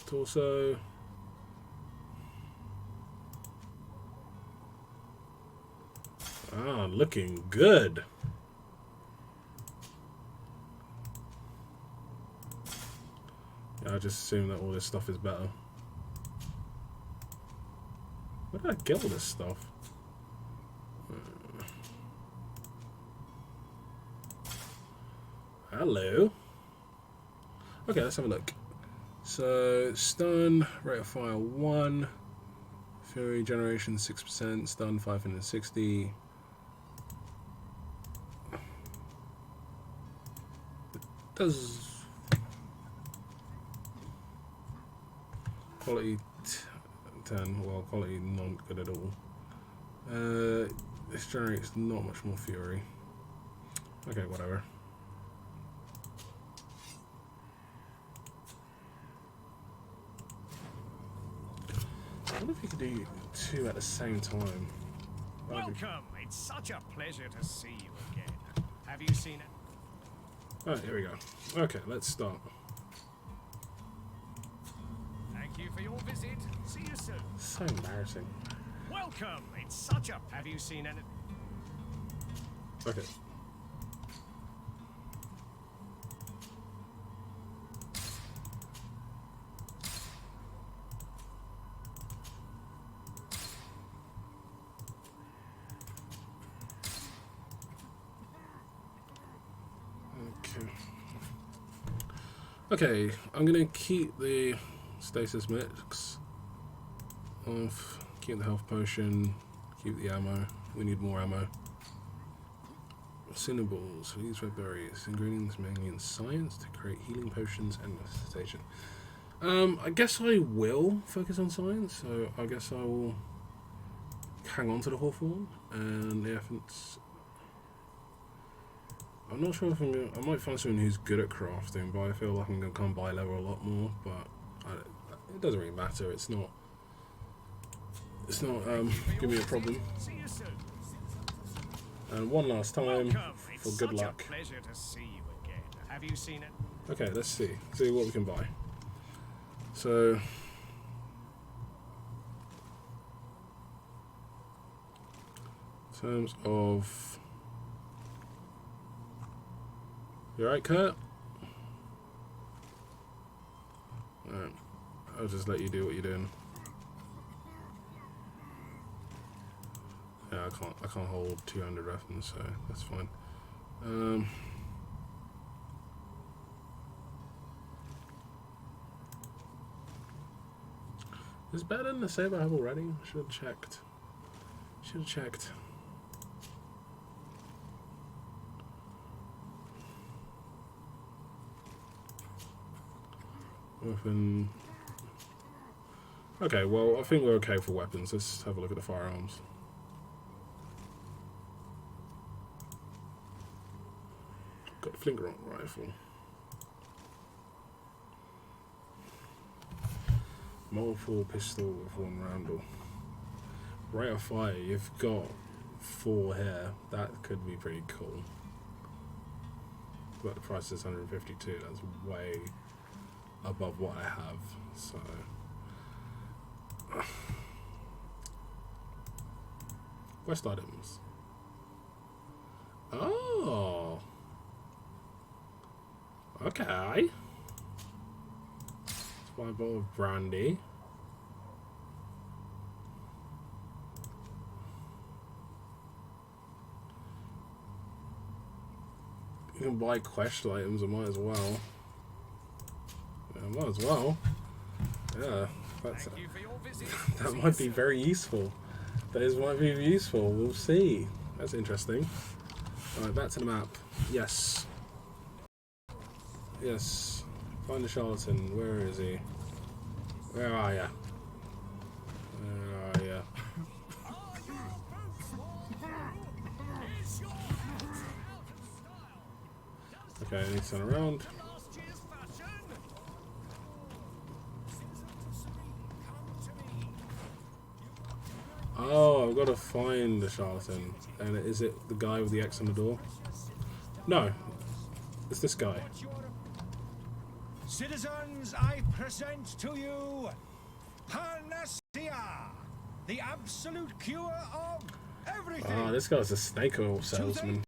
Torso. Ah, looking good. Yeah, I just assume that all this stuff is better. Where did I get all this stuff? Hello. Okay, let's have a look. So, stun, rate of fire 1, fury generation 6%, stun 560. Does quality 10, well, quality not good at all. This generates not much more fury. Okay, whatever. I wonder if you could do 2 at the same time. Welcome. It's such a pleasure to see you again. Have you seen it? Alright, here we go. Okay, let's start. Thank you for your visit. See you soon. So embarrassing. Welcome. It's such a... Have you seen any... Okay. Okay, I'm gonna keep the stasis mix off, keep the health potion, keep the ammo. We need more ammo. Cinnaballs, these red berries, ingredients mainly in science to create healing potions and resuscitation. I guess I will focus on science, so I guess I will hang on to the Hawthorn, and if it's... I'm not sure if I'm gonna... I might find someone who's good at crafting, but I feel like I'm going to come by level a lot more, but it doesn't really matter. It's not give me a problem. And one last time for good luck. Pleasure to see you again. Have you seen it? Okay, let's see what we can buy. So in terms of... You alright, Kurt? Alright, I'll just let you do what you're doing. Yeah, I can't hold 200 weapons, so that's fine. Is it better than the save I have already? I should have checked. Weapon. Okay, well, I think we're okay for weapons. Let's have a look at the firearms. Got a flintlock rifle. Multiple pistol with one roundel. Rate of fire, you've got 4 here. That could be pretty cool. But the price is 152. That's way above what I have. So quest items. Oh, okay. 5 bottle of brandy. You can buy quest items, I might as well. Yeah, I might as well. Yeah, that's, that might be very useful. Those might be useful, we'll see. That's interesting. Alright, back to the map. Yes. Yes. Find the charlatan. Where is he? Where are ya? Where are ya? Okay, I need to turn around. Oh, I've got to find the charlatan. And is it the guy with the X on the door? No. It's this guy. Citizens, I present to you Panacea, the absolute cure of everything. Ah, this guy's a snake oil salesman.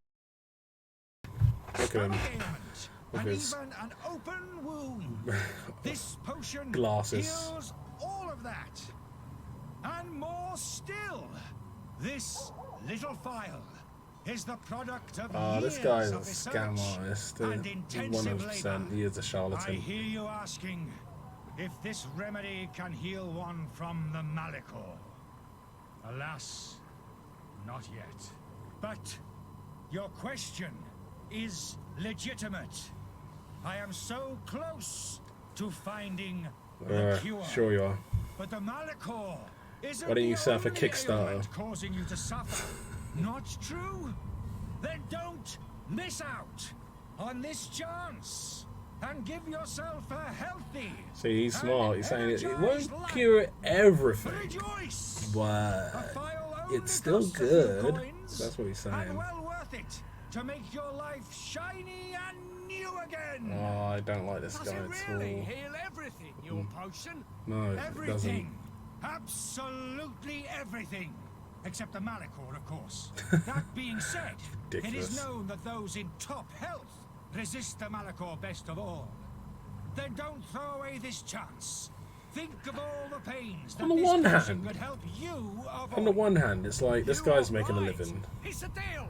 Look at him. And even an open wound. This potion glasses. heals all of that. And more still. This little phial is the product of this years guy's a of scam research artist. and intensive 100%. labor. He is a I charlatan. hear you asking if this remedy can heal one from the Malachor. Alas, not yet. But your question is legitimate. I am so close to finding the cure. Sure you are. But the Malachor isn't Why don't you the set up a only Kickstarter? ailment causing you to suffer. Not true? Then don't miss out on this chance and give yourself a healthy. See, he's smart. He's saying it won't energized life. cure everything, Rejoice! but A phial only it's still costs a few good. coins, That's what he's and saying. well worth it to make your life shiny and new again. Oh, I don't like this Does guy it at really all. heal everything, your potion? No, it doesn't. Everything. Absolutely everything. Except the Malachor, of course. That being said, it Ridiculous. is known that those in top health resist the Malachor best of all. Then don't throw away this chance. Think of all the pains that On the this one potion hand- could help you avoid. On the one hand, it's like this You guy's are making a right. living. It's a deal.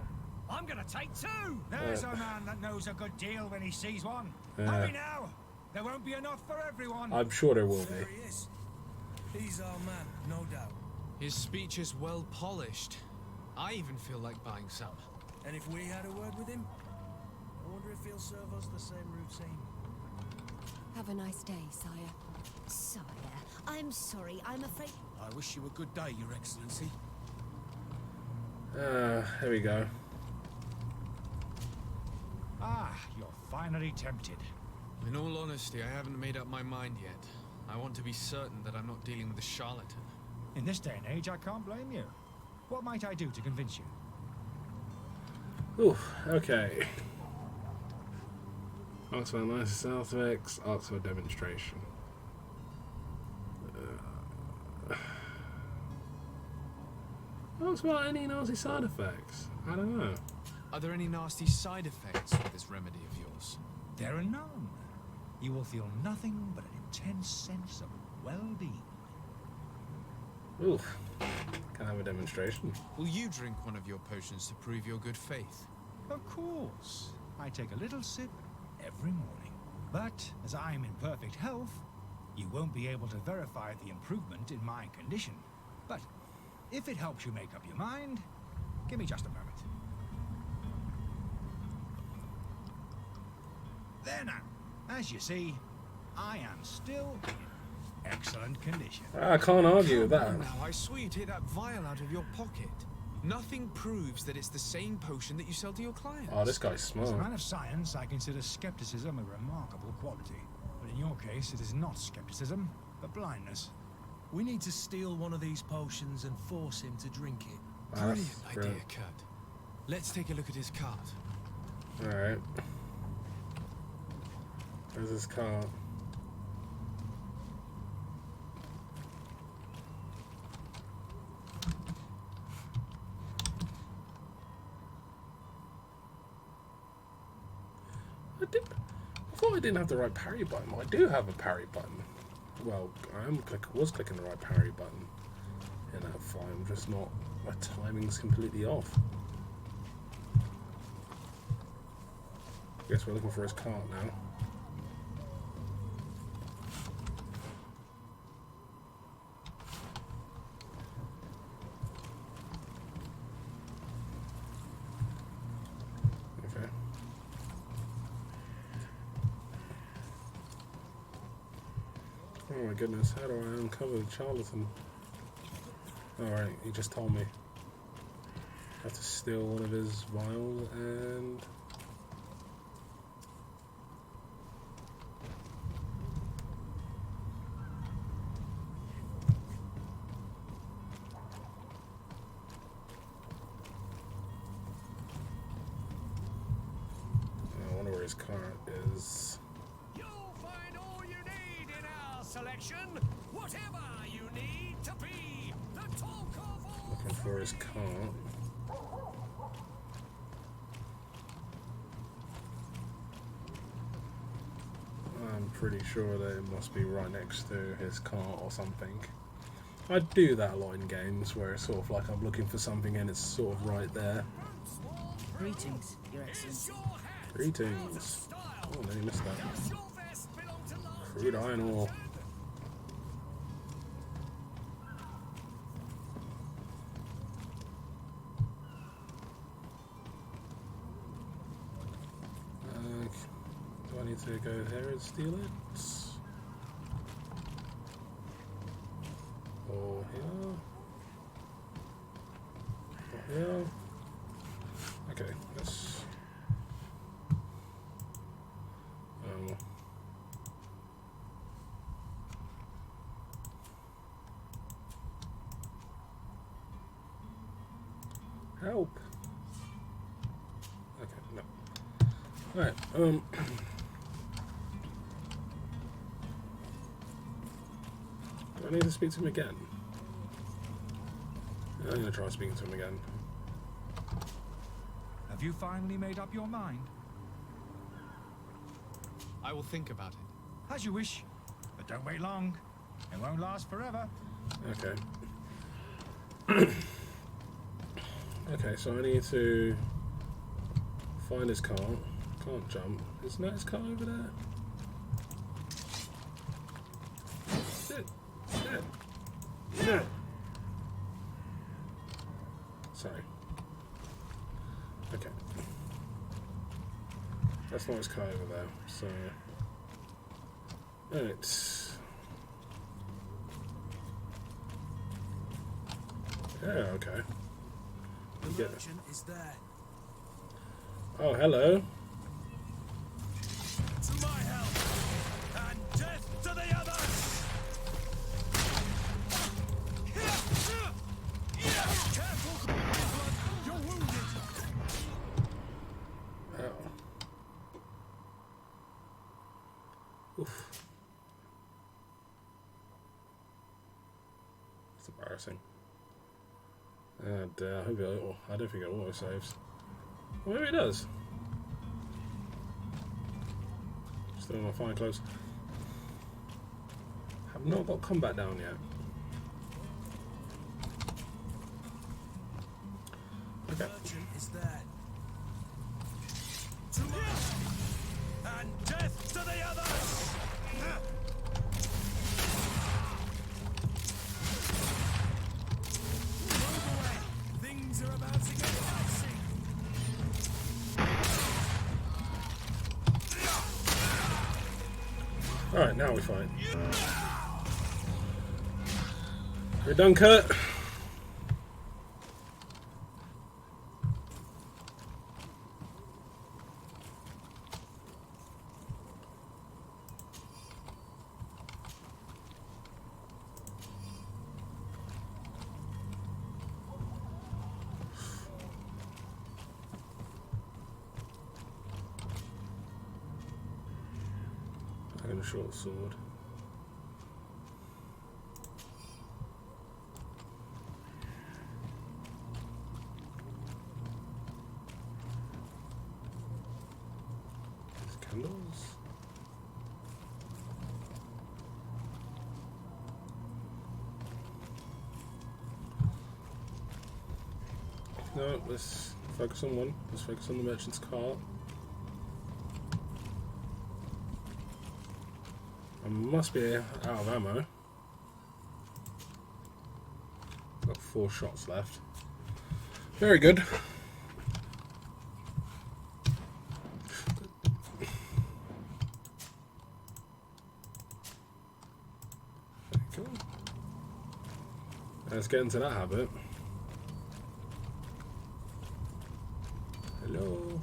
I'm gonna take 2. There's a man that knows a good deal when he sees one. Yeah. Hurry now. There won't be enough for everyone. I'm sure there will There be. he is. He's our man, no doubt. His speech is well polished. I even feel like buying some. And if we had a word with him, I wonder if he'll serve us the same routine. Have a nice day, sire. Sire, I'm sorry. I'm afraid. I wish you a good day, Your Excellency. Here we go. Ah, you're finally tempted. In all honesty, I haven't made up my mind yet. I want to be certain that I'm not dealing with a charlatan. In this day and age, I can't blame you. What might I do to convince you? Ooh, okay. Oxford nice South X, Oxford demonstration. Oxford any nasty side effects? I don't know. Are there any nasty side effects with this remedy of yours? There are none. You will feel nothing but an intense sense of well-being. Oof. Can I have a demonstration? Will you drink one of your potions to prove your good faith? Of course. I take a little sip every morning. But as I'm in perfect health, you won't be able to verify the improvement in my condition. But if it helps you make up your mind, give me just a moment. There now. As you see, I am still in excellent condition. I can't argue with that. Now, I swear you take that vial out of your pocket. Nothing proves that it's the same potion that you sell to your clients. Oh, this guy's smart. As a man of science, I consider skepticism a remarkable quality. But in your case, it is not skepticism, but blindness. We need to steal one of these potions and force him to drink it. Brilliant idea, Kurt. Let's take a look at his cart. Alright. Where's his cart? I thought I didn't have the right parry button. I do have a parry button. Well, was clicking the right parry button in that fight. I'm just not. My timing's completely off. Guess we're looking for his cart now. Okay. Oh my goodness, how do I uncover the charlatan? Alright, he just told me. I have to steal one of his vials and... I wonder where his cart is. You'll find all you need in our selection. Whatever you need to be the talk of all. Looking for his cart. I'm pretty sure that it must be right next to his cart or something. I do that a lot in games where it's sort of like I'm looking for something and it's sort of right there. Greetings, Your Excellency. Greetings. Oh, no, you missed that. Crude iron ore. Do I need to go here and steal it? Or here? Or here? Okay, let's... help! Okay, no. Alright, do I need to speak to him again? I'm gonna try speaking to him again. Have you finally made up your mind? I will think about it. As you wish, but don't wait long. It won't last forever. Okay. Okay, so I need to find his car. Can't jump. Isn't that his car over there? Shit. Shit. Shit. Sorry. Okay. That's not his car over there, so... Right. Yeah, okay. The merchant is there. Oh, hello. To my help and death to the others. Careful, you're wounded. Oh. Oof. It's embarrassing. And I hope I don't think it auto saves. Well, maybe it does. Still in my fine clothes. Have not got combat down yet. The merchant is there. To us! And death to the others! Move away! Things are about to get dicey! Alright, now we fight. We're done, Kurt. And a short sword. There's candles. No, let's focus on one. Let's focus on the merchant's cart. I must be out of ammo. Got 4 shots left. Very good. Cool. Let's get into that habit. Hello.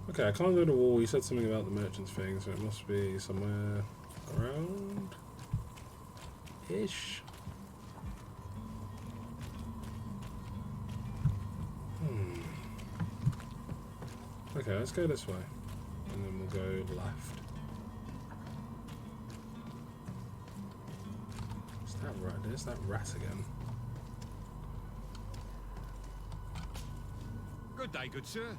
Okay, I can't go to the wall. You said something about the merchant's thing, so it must be somewhere around ish. Okay, let's go this way. And then we'll go left. Is that right? There's that rat again. Good day, good sir.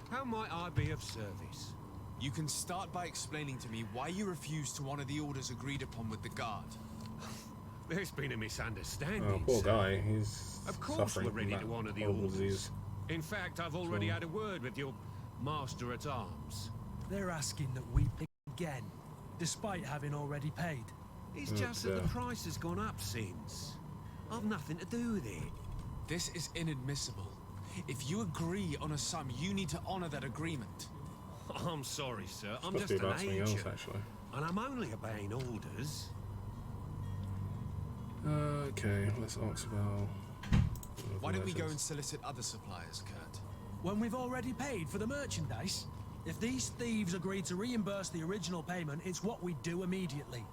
How might I be of service? You can start by explaining to me why you refused to honor the orders agreed upon with the guard. There's been a misunderstanding. Oh, poor sir. guy. He's Of course suffering we're from ready that to honor the horrible orders. disease. In fact, I've already had a word with your master at arms. They're asking that we pay again, despite having already paid. It's just that the price has gone up since. I've nothing to do with it. This is inadmissible. If you agree on a sum, you need to honor that agreement. I'm sorry, sir. I'm Must just be an about something else, agent. actually. And I'm only obeying orders. Okay, let's ask about... Why don't we go and solicit other suppliers, Kurt? When we've already paid for the merchandise? If these thieves agree to reimburse the original payment, it's what we do immediately.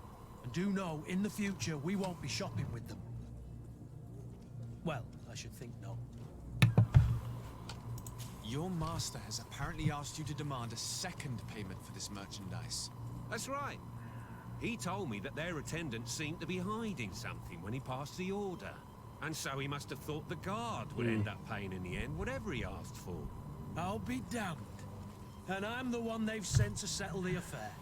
And do know, in the future, we won't be shopping with them. Well, I should think not. Your master has apparently asked you to demand a second payment for this merchandise. That's right. He told me that their attendants seemed to be hiding something when he passed the order. And so he must have thought the guard would end up paying in the end, whatever he asked for. I'll be damned. And I'm the one they've sent to settle the affair.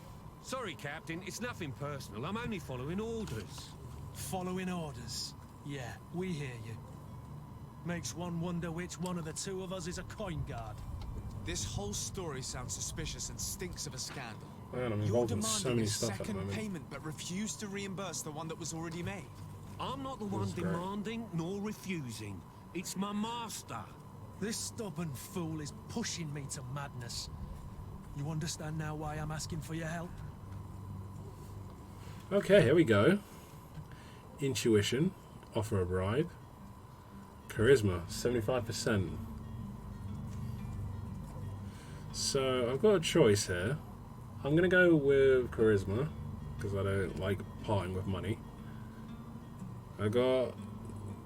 Sorry, Captain, it's nothing personal. I'm only following orders. Following orders? Yeah, we hear you. Makes one wonder which one of the two of us is a coin guard. This whole story sounds suspicious and stinks of a scandal. Man, I'm You're involved in so demanding many a stuff at the second moment. payment but refuse to reimburse the one that was already made. I'm not the one is great. demanding nor refusing. It's my master. This stubborn fool is pushing me to madness. You understand now why I'm asking for your help? Okay, here we go. Intuition, offer a bribe. Charisma, 75%. So I've got a choice here. I'm going to go with charisma because I don't like parting with money. I got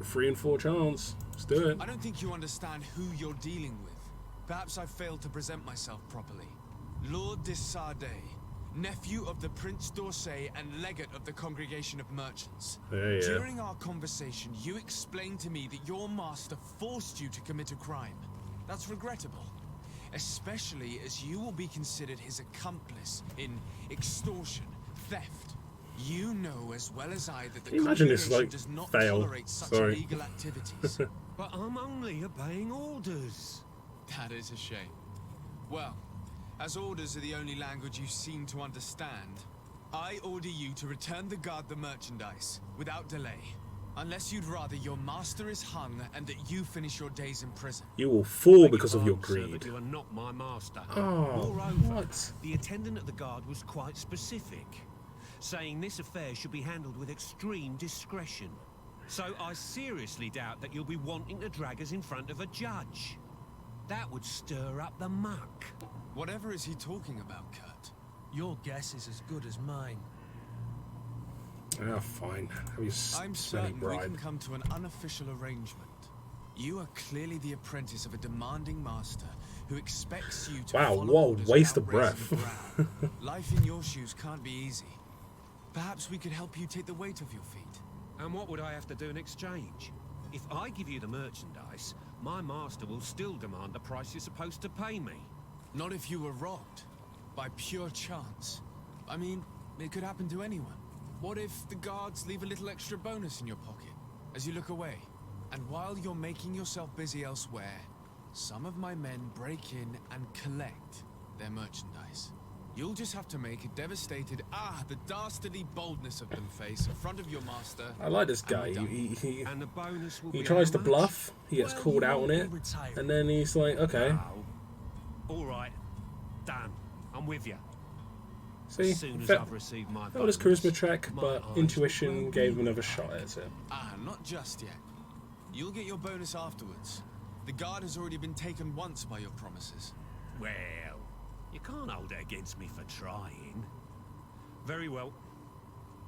3 and 4 chance. Let's do it. I don't think you understand who you're dealing with. Perhaps I failed to present myself properly. Lord de Sade, nephew of the Prince d'Orsay and legate of the Congregation of Merchants. Yeah. During our conversation, you explained to me that your master forced you to commit a crime. That's regrettable, especially as you will be considered his accomplice in extortion, theft, You know as well as I that the Can you imagine this, congregation like, does not fail? tolerate such Sorry. illegal activities. But I'm only obeying orders. That is a shame. Well, as orders are the only language you seem to understand, I order you to return the guard the merchandise, without delay. Unless you'd rather your master is hung and that you finish your days in prison. You will fall Beg because of your pardon, sir, greed. but you are not my master. Oh, Moreover, what? the attendant at the guard was quite specific, saying this affair should be handled with extreme discretion. So I seriously doubt that you'll be wanting to drag us in front of a judge. That would stir up the muck. Whatever is he talking about, Kurt? Your guess is as good as mine. Ah, fine. Have you I'm smelly certain we bride? can come to an unofficial arrangement. You are clearly the apprentice of a demanding master who expects you to Wow, follow what a orders waste of without raising breath. a brow. Life in your shoes can't be easy. Perhaps we could help you take the weight of your feet. And what would I have to do in exchange? If I give you the merchandise, my master will still demand the price you're supposed to pay me. Not if you were robbed. By pure chance. I mean, it could happen to anyone. What if the guards leave a little extra bonus in your pocket as you look away? And while you're making yourself busy elsewhere, some of my men break in and collect their merchandise. You'll just have to make a devastated, the dastardly boldness of them face in front of your master. I like this guy. And the bonus will He be tries how to much? bluff. He gets Well, called you out won't on be it, retired. and then he's like, "Okay." All right, done. I'm with you. See, As soon as failed I've received my his bonus, charisma check, my but eyes intuition will gave him grow another shot at it. Not just yet. You'll get your bonus afterwards. The guard has already been taken once by your promises. Well, you can't hold it against me for trying. Very well.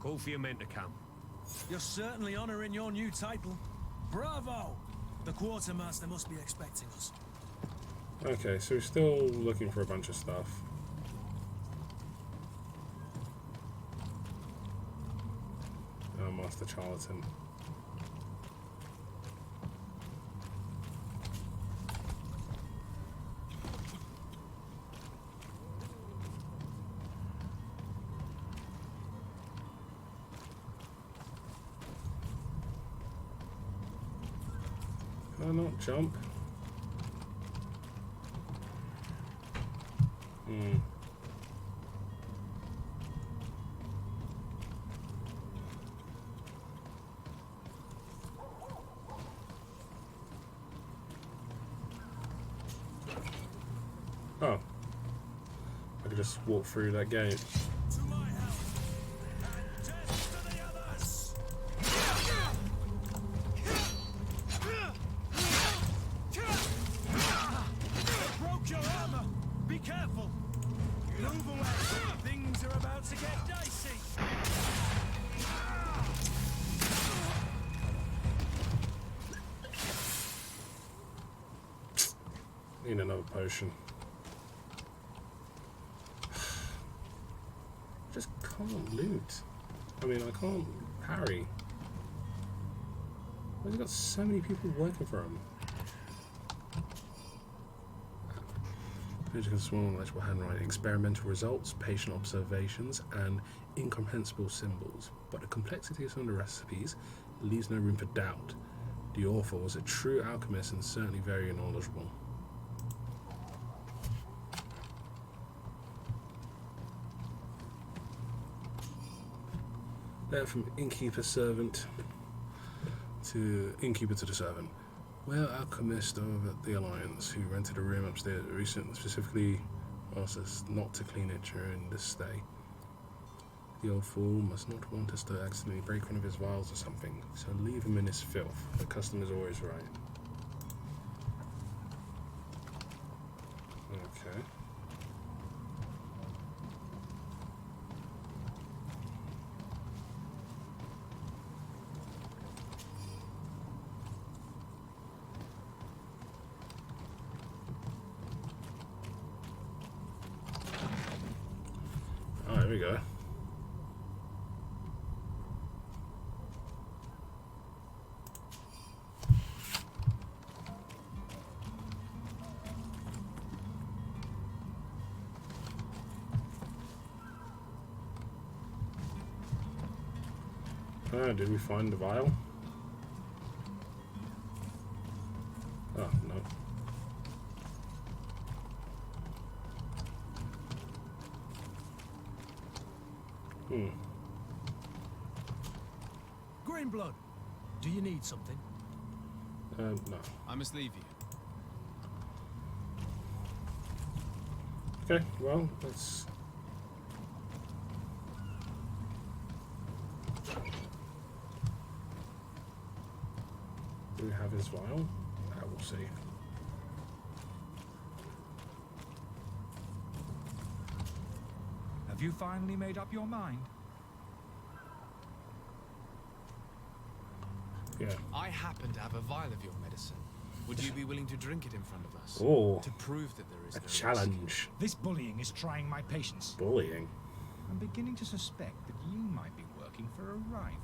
Call for your men to come. You're certainly honoring your new title. Bravo! The quartermaster must be expecting us. Okay, so we're still looking for a bunch of stuff. Oh, Master Charlatan. Can I not jump? Oh. I could just walk through that gate. To my house, and death to the others! They broke your armor! Be careful! Move away! Things are about to get dicey! Need another potion. Just can't loot. I mean, I can't parry. Why has he got so many people working for him? Page small legible handwriting, experimental results, patient observations, and incomprehensible symbols. But the complexity of some of the recipes leaves no room for doubt. The author was a true alchemist and certainly very knowledgeable. Letter from innkeeper servant to innkeeper to the servant. We're alchemist of the Alliance who rented a room upstairs recently, specifically asked us not to clean it during this stay. The old fool must not want us to accidentally break one of his vials or something, so leave him in his filth. The customer's always right. Okay. Oh, there we go. Oh, did we find the vial? Oh, no. Greenblood, do you need something? No. I must leave you. Okay, well, let's... Do we have his vial? We'll see. Have you finally made up your mind? Yeah. I happen to have a vial of your medicine. Would you be willing to drink it in front of us? Oh. To prove that there is A no challenge. risk? This bullying is trying my patience. Bullying? I'm beginning to suspect that you might be working for a rival.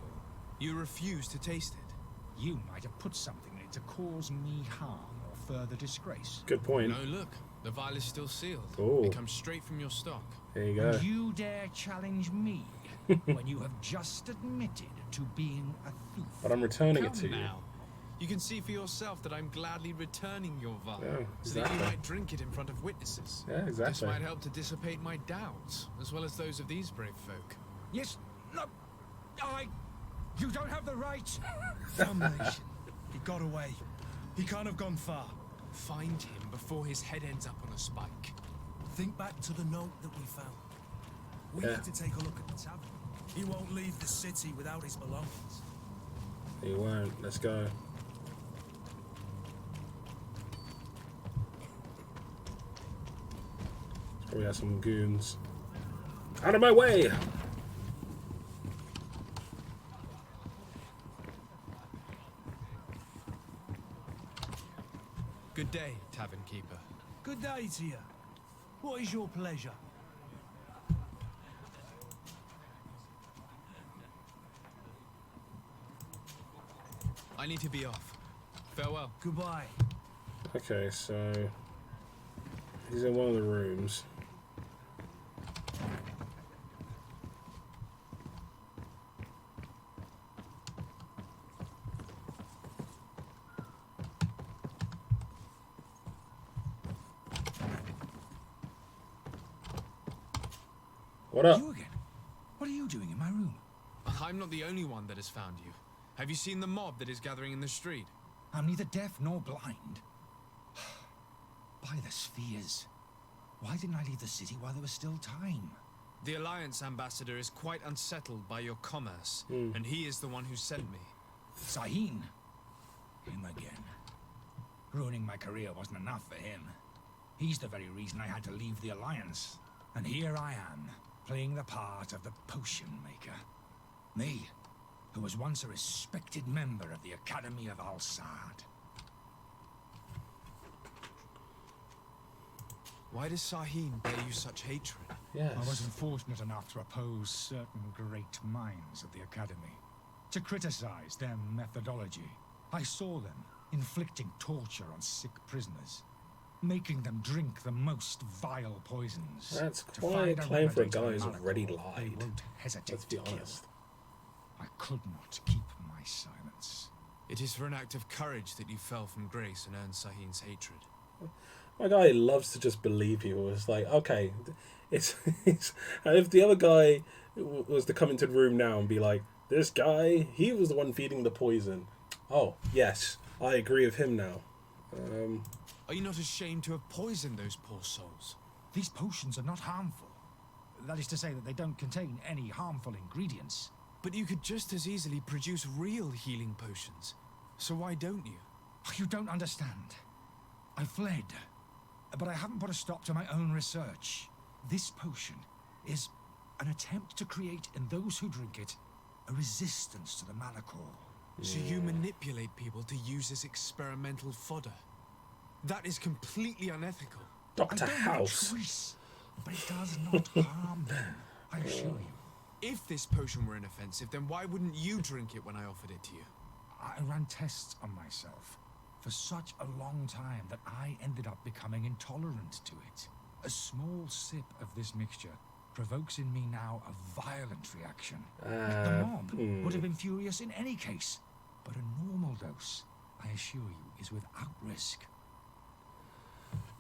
You refuse to taste it. You might have put something in it to cause me harm or further disgrace. Good point. No, look. The vial is still sealed. Oh. It comes straight from your stock. There you go. And you dare challenge me when you have just admitted to being a thief. But I'm returning it Come to now. You can see for yourself that I'm gladly returning your vial, Yeah, so that you exactly. might drink it in front of witnesses. Yeah, exactly. This might help to dissipate my doubts, as well as those of these brave folk. Yes, no, you don't have the right. Damnation. He got away. He can't have gone far. Find him before his head ends up on a spike. Think back to the note that we found. We Yeah. need to take a look at the tavern. He won't leave the city without his belongings. He won't. Let's go. Probably have some goons. Out of my way! Good day, tavern keeper. Good day to you. What is your pleasure? I need to be off. Farewell. Goodbye. Okay, so... He's in one of the rooms. What up? You again? What are you doing in my room? I'm not the only one that has found you. Have you seen the mob that is gathering in the street? I'm neither deaf nor blind. By the spheres. Why didn't I leave the city while there was still time? The Alliance ambassador is quite unsettled by your commerce, and he is the one who sent me. Sahin. Him again. Ruining my career wasn't enough for him. He's the very reason I had to leave the Alliance. And here I am, playing the part of the potion maker. Me, who was once a respected member of the Academy of Al-Sad. Why does Sahin bear you such hatred? Yes. I wasn't fortunate enough to oppose certain great minds of the Academy. To criticize their methodology. I saw them inflicting torture on sick prisoners. Making them drink the most vile poisons. That's To quite a find claim for a remedy to guy who's Malachor, already they lied. won't hesitate Let's be to kill. honest. I could not keep my silence. It is for an act of courage that you fell from grace and earned Sahin's hatred. My guy loves to just believe people. It's like, okay, it's and if the other guy was to come into the room now and be like, this guy, he was the one feeding the poison. Oh, yes, I agree with him now. Are you not ashamed to have poisoned those poor souls? These potions are not harmful. That is to say that they don't contain any harmful ingredients. But you could just as easily produce real healing potions. So why don't you? You don't understand. I fled, but I haven't put a stop to my own research. This potion is an attempt to create in those who drink it a resistance to the Malachor. So you manipulate people to use as experimental fodder. That is completely unethical. Dr. I don't House. have a choice, but it does not harm them, I assure you. If this potion were inoffensive, then why wouldn't you drink it when I offered it to you? I ran tests on myself for such a long time that I ended up becoming intolerant to it. A small sip of this mixture provokes in me now a violent reaction. The mob would have been furious in any case, but a normal dose, I assure you, is without risk.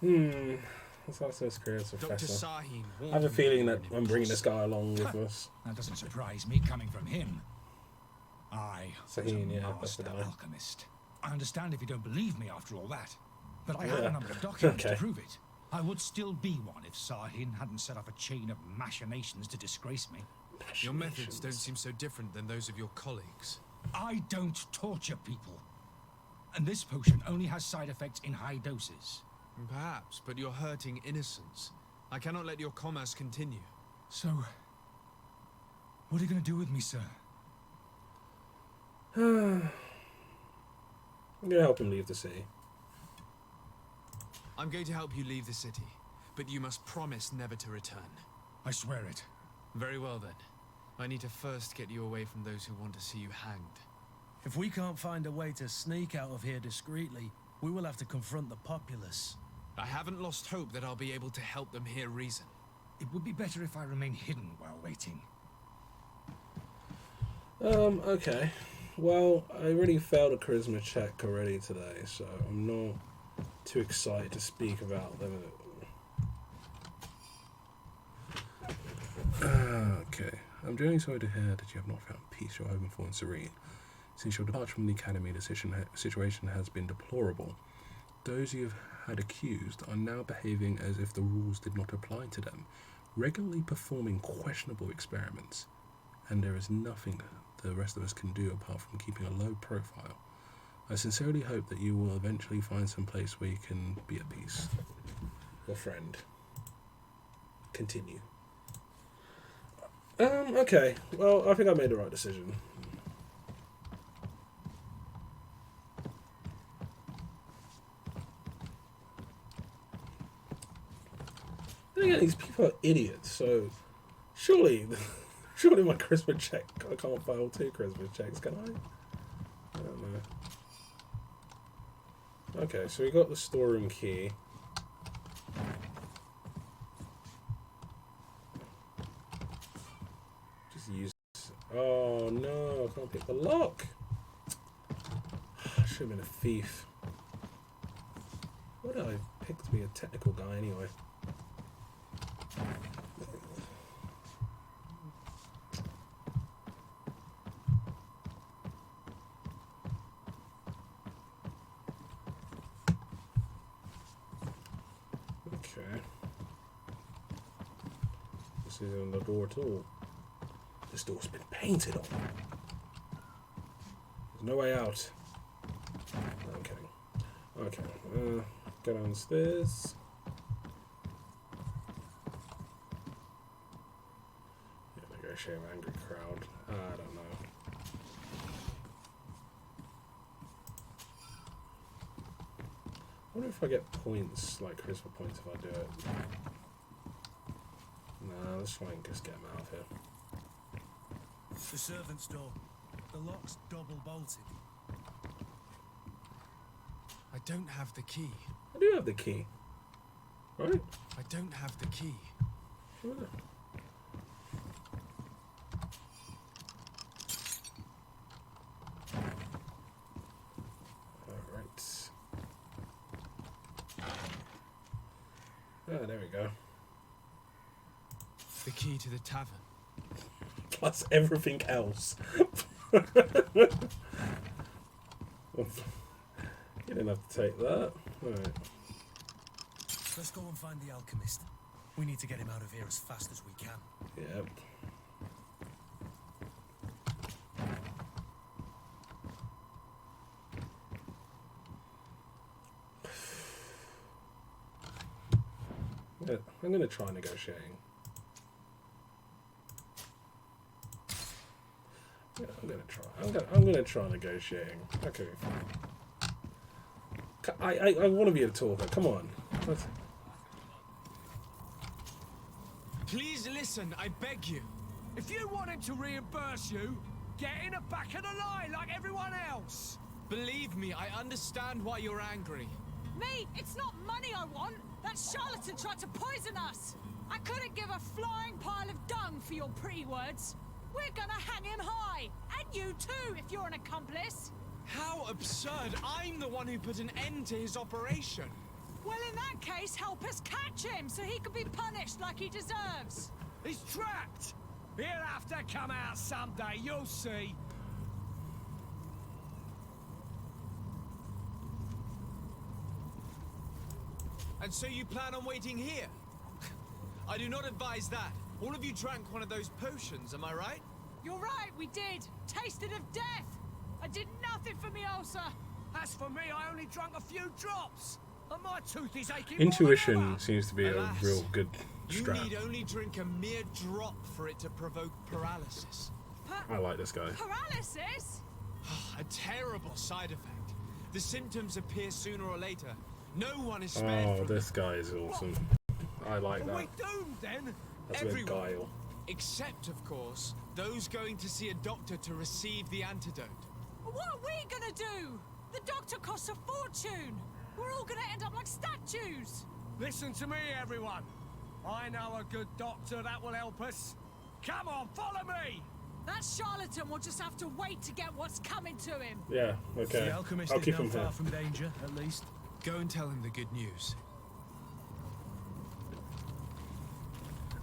That's also a experience, Dr. Professor. Sahin I have a feeling that I'm bringing this guy along with us. That doesn't surprise me coming from him. I was a Sahin, yeah, that's the master guy. alchemist. I understand if you don't believe me after all that, but I have a number of documents to prove it. I would still be one if Sahin hadn't set up a chain of machinations to disgrace me. Your methods don't seem so different than those of your colleagues. I don't torture people. And this potion only has side effects in high doses. Perhaps, but you're hurting innocents. I cannot let your commerce continue. So, what are you going to do with me, sir? I'm gonna help him leave the city. I'm going to help you leave the city, but you must promise never to return. I swear it. Very well then. I need to first get you away from those who want to see you hanged. If we can't find a way to sneak out of here discreetly, we will have to confront the populace. I haven't lost hope that I'll be able to help them hear reason. It would be better if I remain hidden while waiting. Okay. Well, I already failed a charisma check already today, so I'm not too excited to speak about them. Okay. I'm genuinely sorry to hear that you have not found peace you're hoping for in Serene. Since your departure from the Academy, the situation has been deplorable. Those you've had accused are now behaving as if the rules did not apply to them, regularly performing questionable experiments, and there is nothing the rest of us can do apart from keeping a low profile. I sincerely hope that you will eventually find some place where you can be at peace. Your friend. Continue. Okay. Well, I think I made the right decision. And again, these people are idiots, so surely my charisma check, I can't fail 2 charisma checks, can I? I don't know. Okay, so we got the storeroom key. Just use this. Oh no, I can't pick the lock. I should have been a thief. Why did I pick to be a technical guy anyway? Okay. This isn't the door at all. This door's been painted on. There's no way out. Okay. Okay. Go downstairs. Yeah, negotiate with angry crowd. I don't know. I wonder if I get points, like charisma points, if I do it. Nah, let's try and just get him out of here. The servant's door. The lock's double bolted. I don't have the key. I do have the key. Right? I don't have the key. Yeah. Alright. Ah, there we go. The key to the tavern. Plus everything else. You didn't have to take that. Alright. Let's go and find the alchemist. We need to get him out of here as fast as we can. Yep. Yeah, I'm gonna try negotiating. Yeah, I'm gonna try negotiating. Okay, fine. I want to be a talker. Come on. Please listen, I beg you. If you want him to reimburse you, get in the back of the line like everyone else. Believe me, I understand why you're angry. Me, it's not money I want. That charlatan tried to poison us. I couldn't give a flying pile of dung for your pretty words. We're gonna hang him high. And you too, if you're an accomplice. How absurd! I'm the one who put an end to his operation. Well, in that case, help us catch him so he can be punished like he deserves. He's trapped! He'll have to come out someday, you'll see. And so you plan on waiting here? I do not advise that. All of you drank one of those potions, am I right? You're right, we did. Tasted of death. I did nothing for me ulcer. As for me, I only drunk a few drops. And my tooth is aching. Intuition seems to be a Alas, real good you strat. need only drink a mere drop for it to provoke paralysis. I like this guy. Paralysis? A terrible side effect. The symptoms appear sooner or later. No one is spared Oh, from this guy is awesome. I like Are we that. doomed then? That's with Everyone. guile. Except, of course, those going to see a doctor to receive the antidote. What are we gonna do? The doctor costs a fortune. We're all gonna end up like statues. Listen to me, everyone. I know a good doctor that will help us. Come on, follow me. That charlatan will just have to wait to get what's coming to him. Yeah, okay. The alchemist I'll is keep not him here. far from danger, at least. Go and tell him the good news.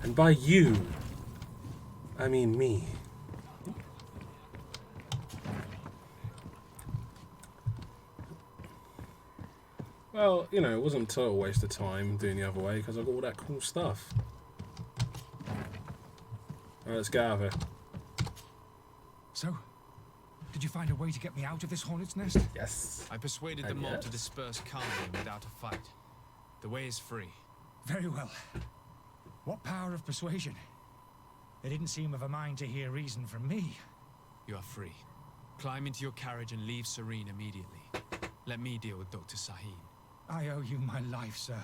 And by you, I mean me. Well, you know, it wasn't a total waste of time doing the other way because I got all that cool stuff. Alright, let's get out of here. So, did you find a way to get me out of this hornet's nest? Yes. I persuaded the And mob to yes. disperse calmly without a fight. The way is free. Very well. What power of persuasion? They didn't seem of a mind to hear reason from me. You are free. Climb into your carriage and leave Serene immediately. Let me deal with Dr. Sahin. I owe you my life, sir.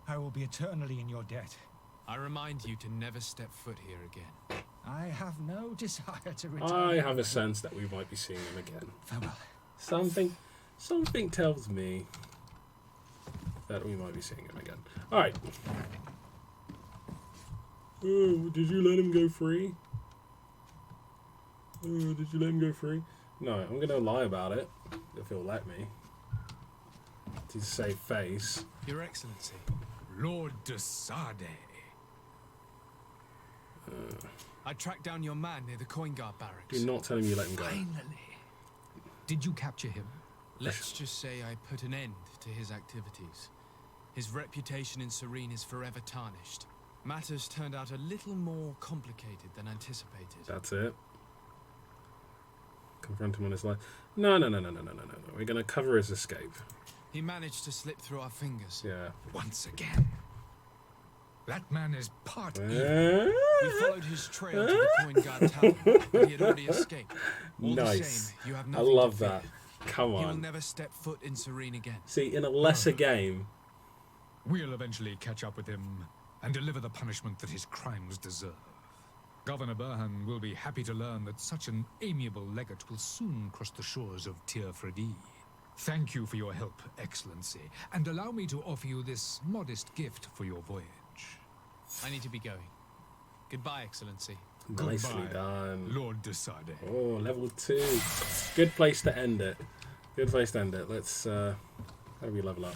I will be eternally in your debt. I remind you to never step foot here again. I have no desire to return. I have a sense that we might be seeing him again. Farewell. Something tells me that we might be seeing him again. Alright. Oh, did you let him go free? Oh, did you let him go free? No, I'm going to lie about it, if he'll let me. To save face. Your Excellency. Lord de Sade. I tracked down your man near the coin guard barracks. Do not tell him you let him go. Finally. Did you capture him? Let's just say I put an end to his activities. His reputation in Serene is forever tarnished. Matters turned out a little more complicated than anticipated. That's it. Confront him on his life. No. We're going to cover his escape. He managed to slip through our fingers. Yeah. Once again. That man is part evil. We followed his trail to the coin guard tower, but he had already escaped. All the Nice. same, you have I nothing love to fear. that. Come He will on. never step foot in Serene again. See, in a lesser game, We'll eventually catch up with him and deliver the punishment that his crimes deserve. Governor Burhan will be happy to learn that such an amiable legate will soon cross the shores of Tir Fredi. Thank you for your help, Excellency, and allow me to offer you this modest gift for your voyage. I need to be going. Goodbye, Excellency. nicely Goodbye, done. Lord de Sade. Oh, level 2. Good place to end it. Good place to end it. Let's, how do we level up?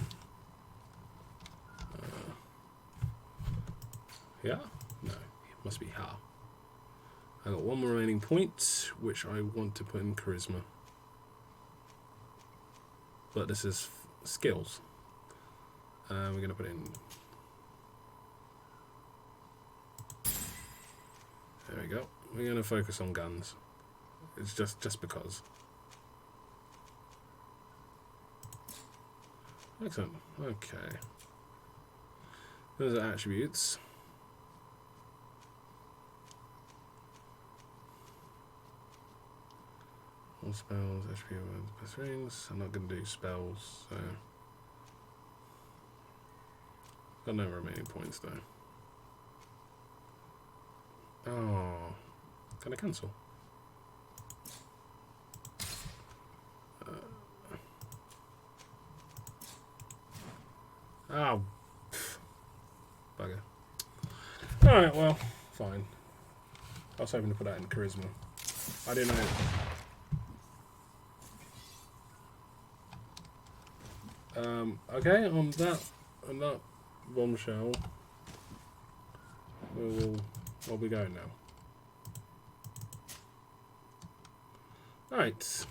Yeah? No, it must be how. I got one more remaining point, which I want to put in charisma. But this is skills. We're going to put in... There we go. We're going to focus on guns. It's just because. Excellent. Okay. Those are attributes. All spells, attribute, best rings. I'm not going to do spells, so... Got no remaining points though. Oh, can I cancel? Oh, bugger. Alright, well, fine. I was hoping to put that in charisma. I didn't know. Okay, on that bombshell, we'll be going now. Alright.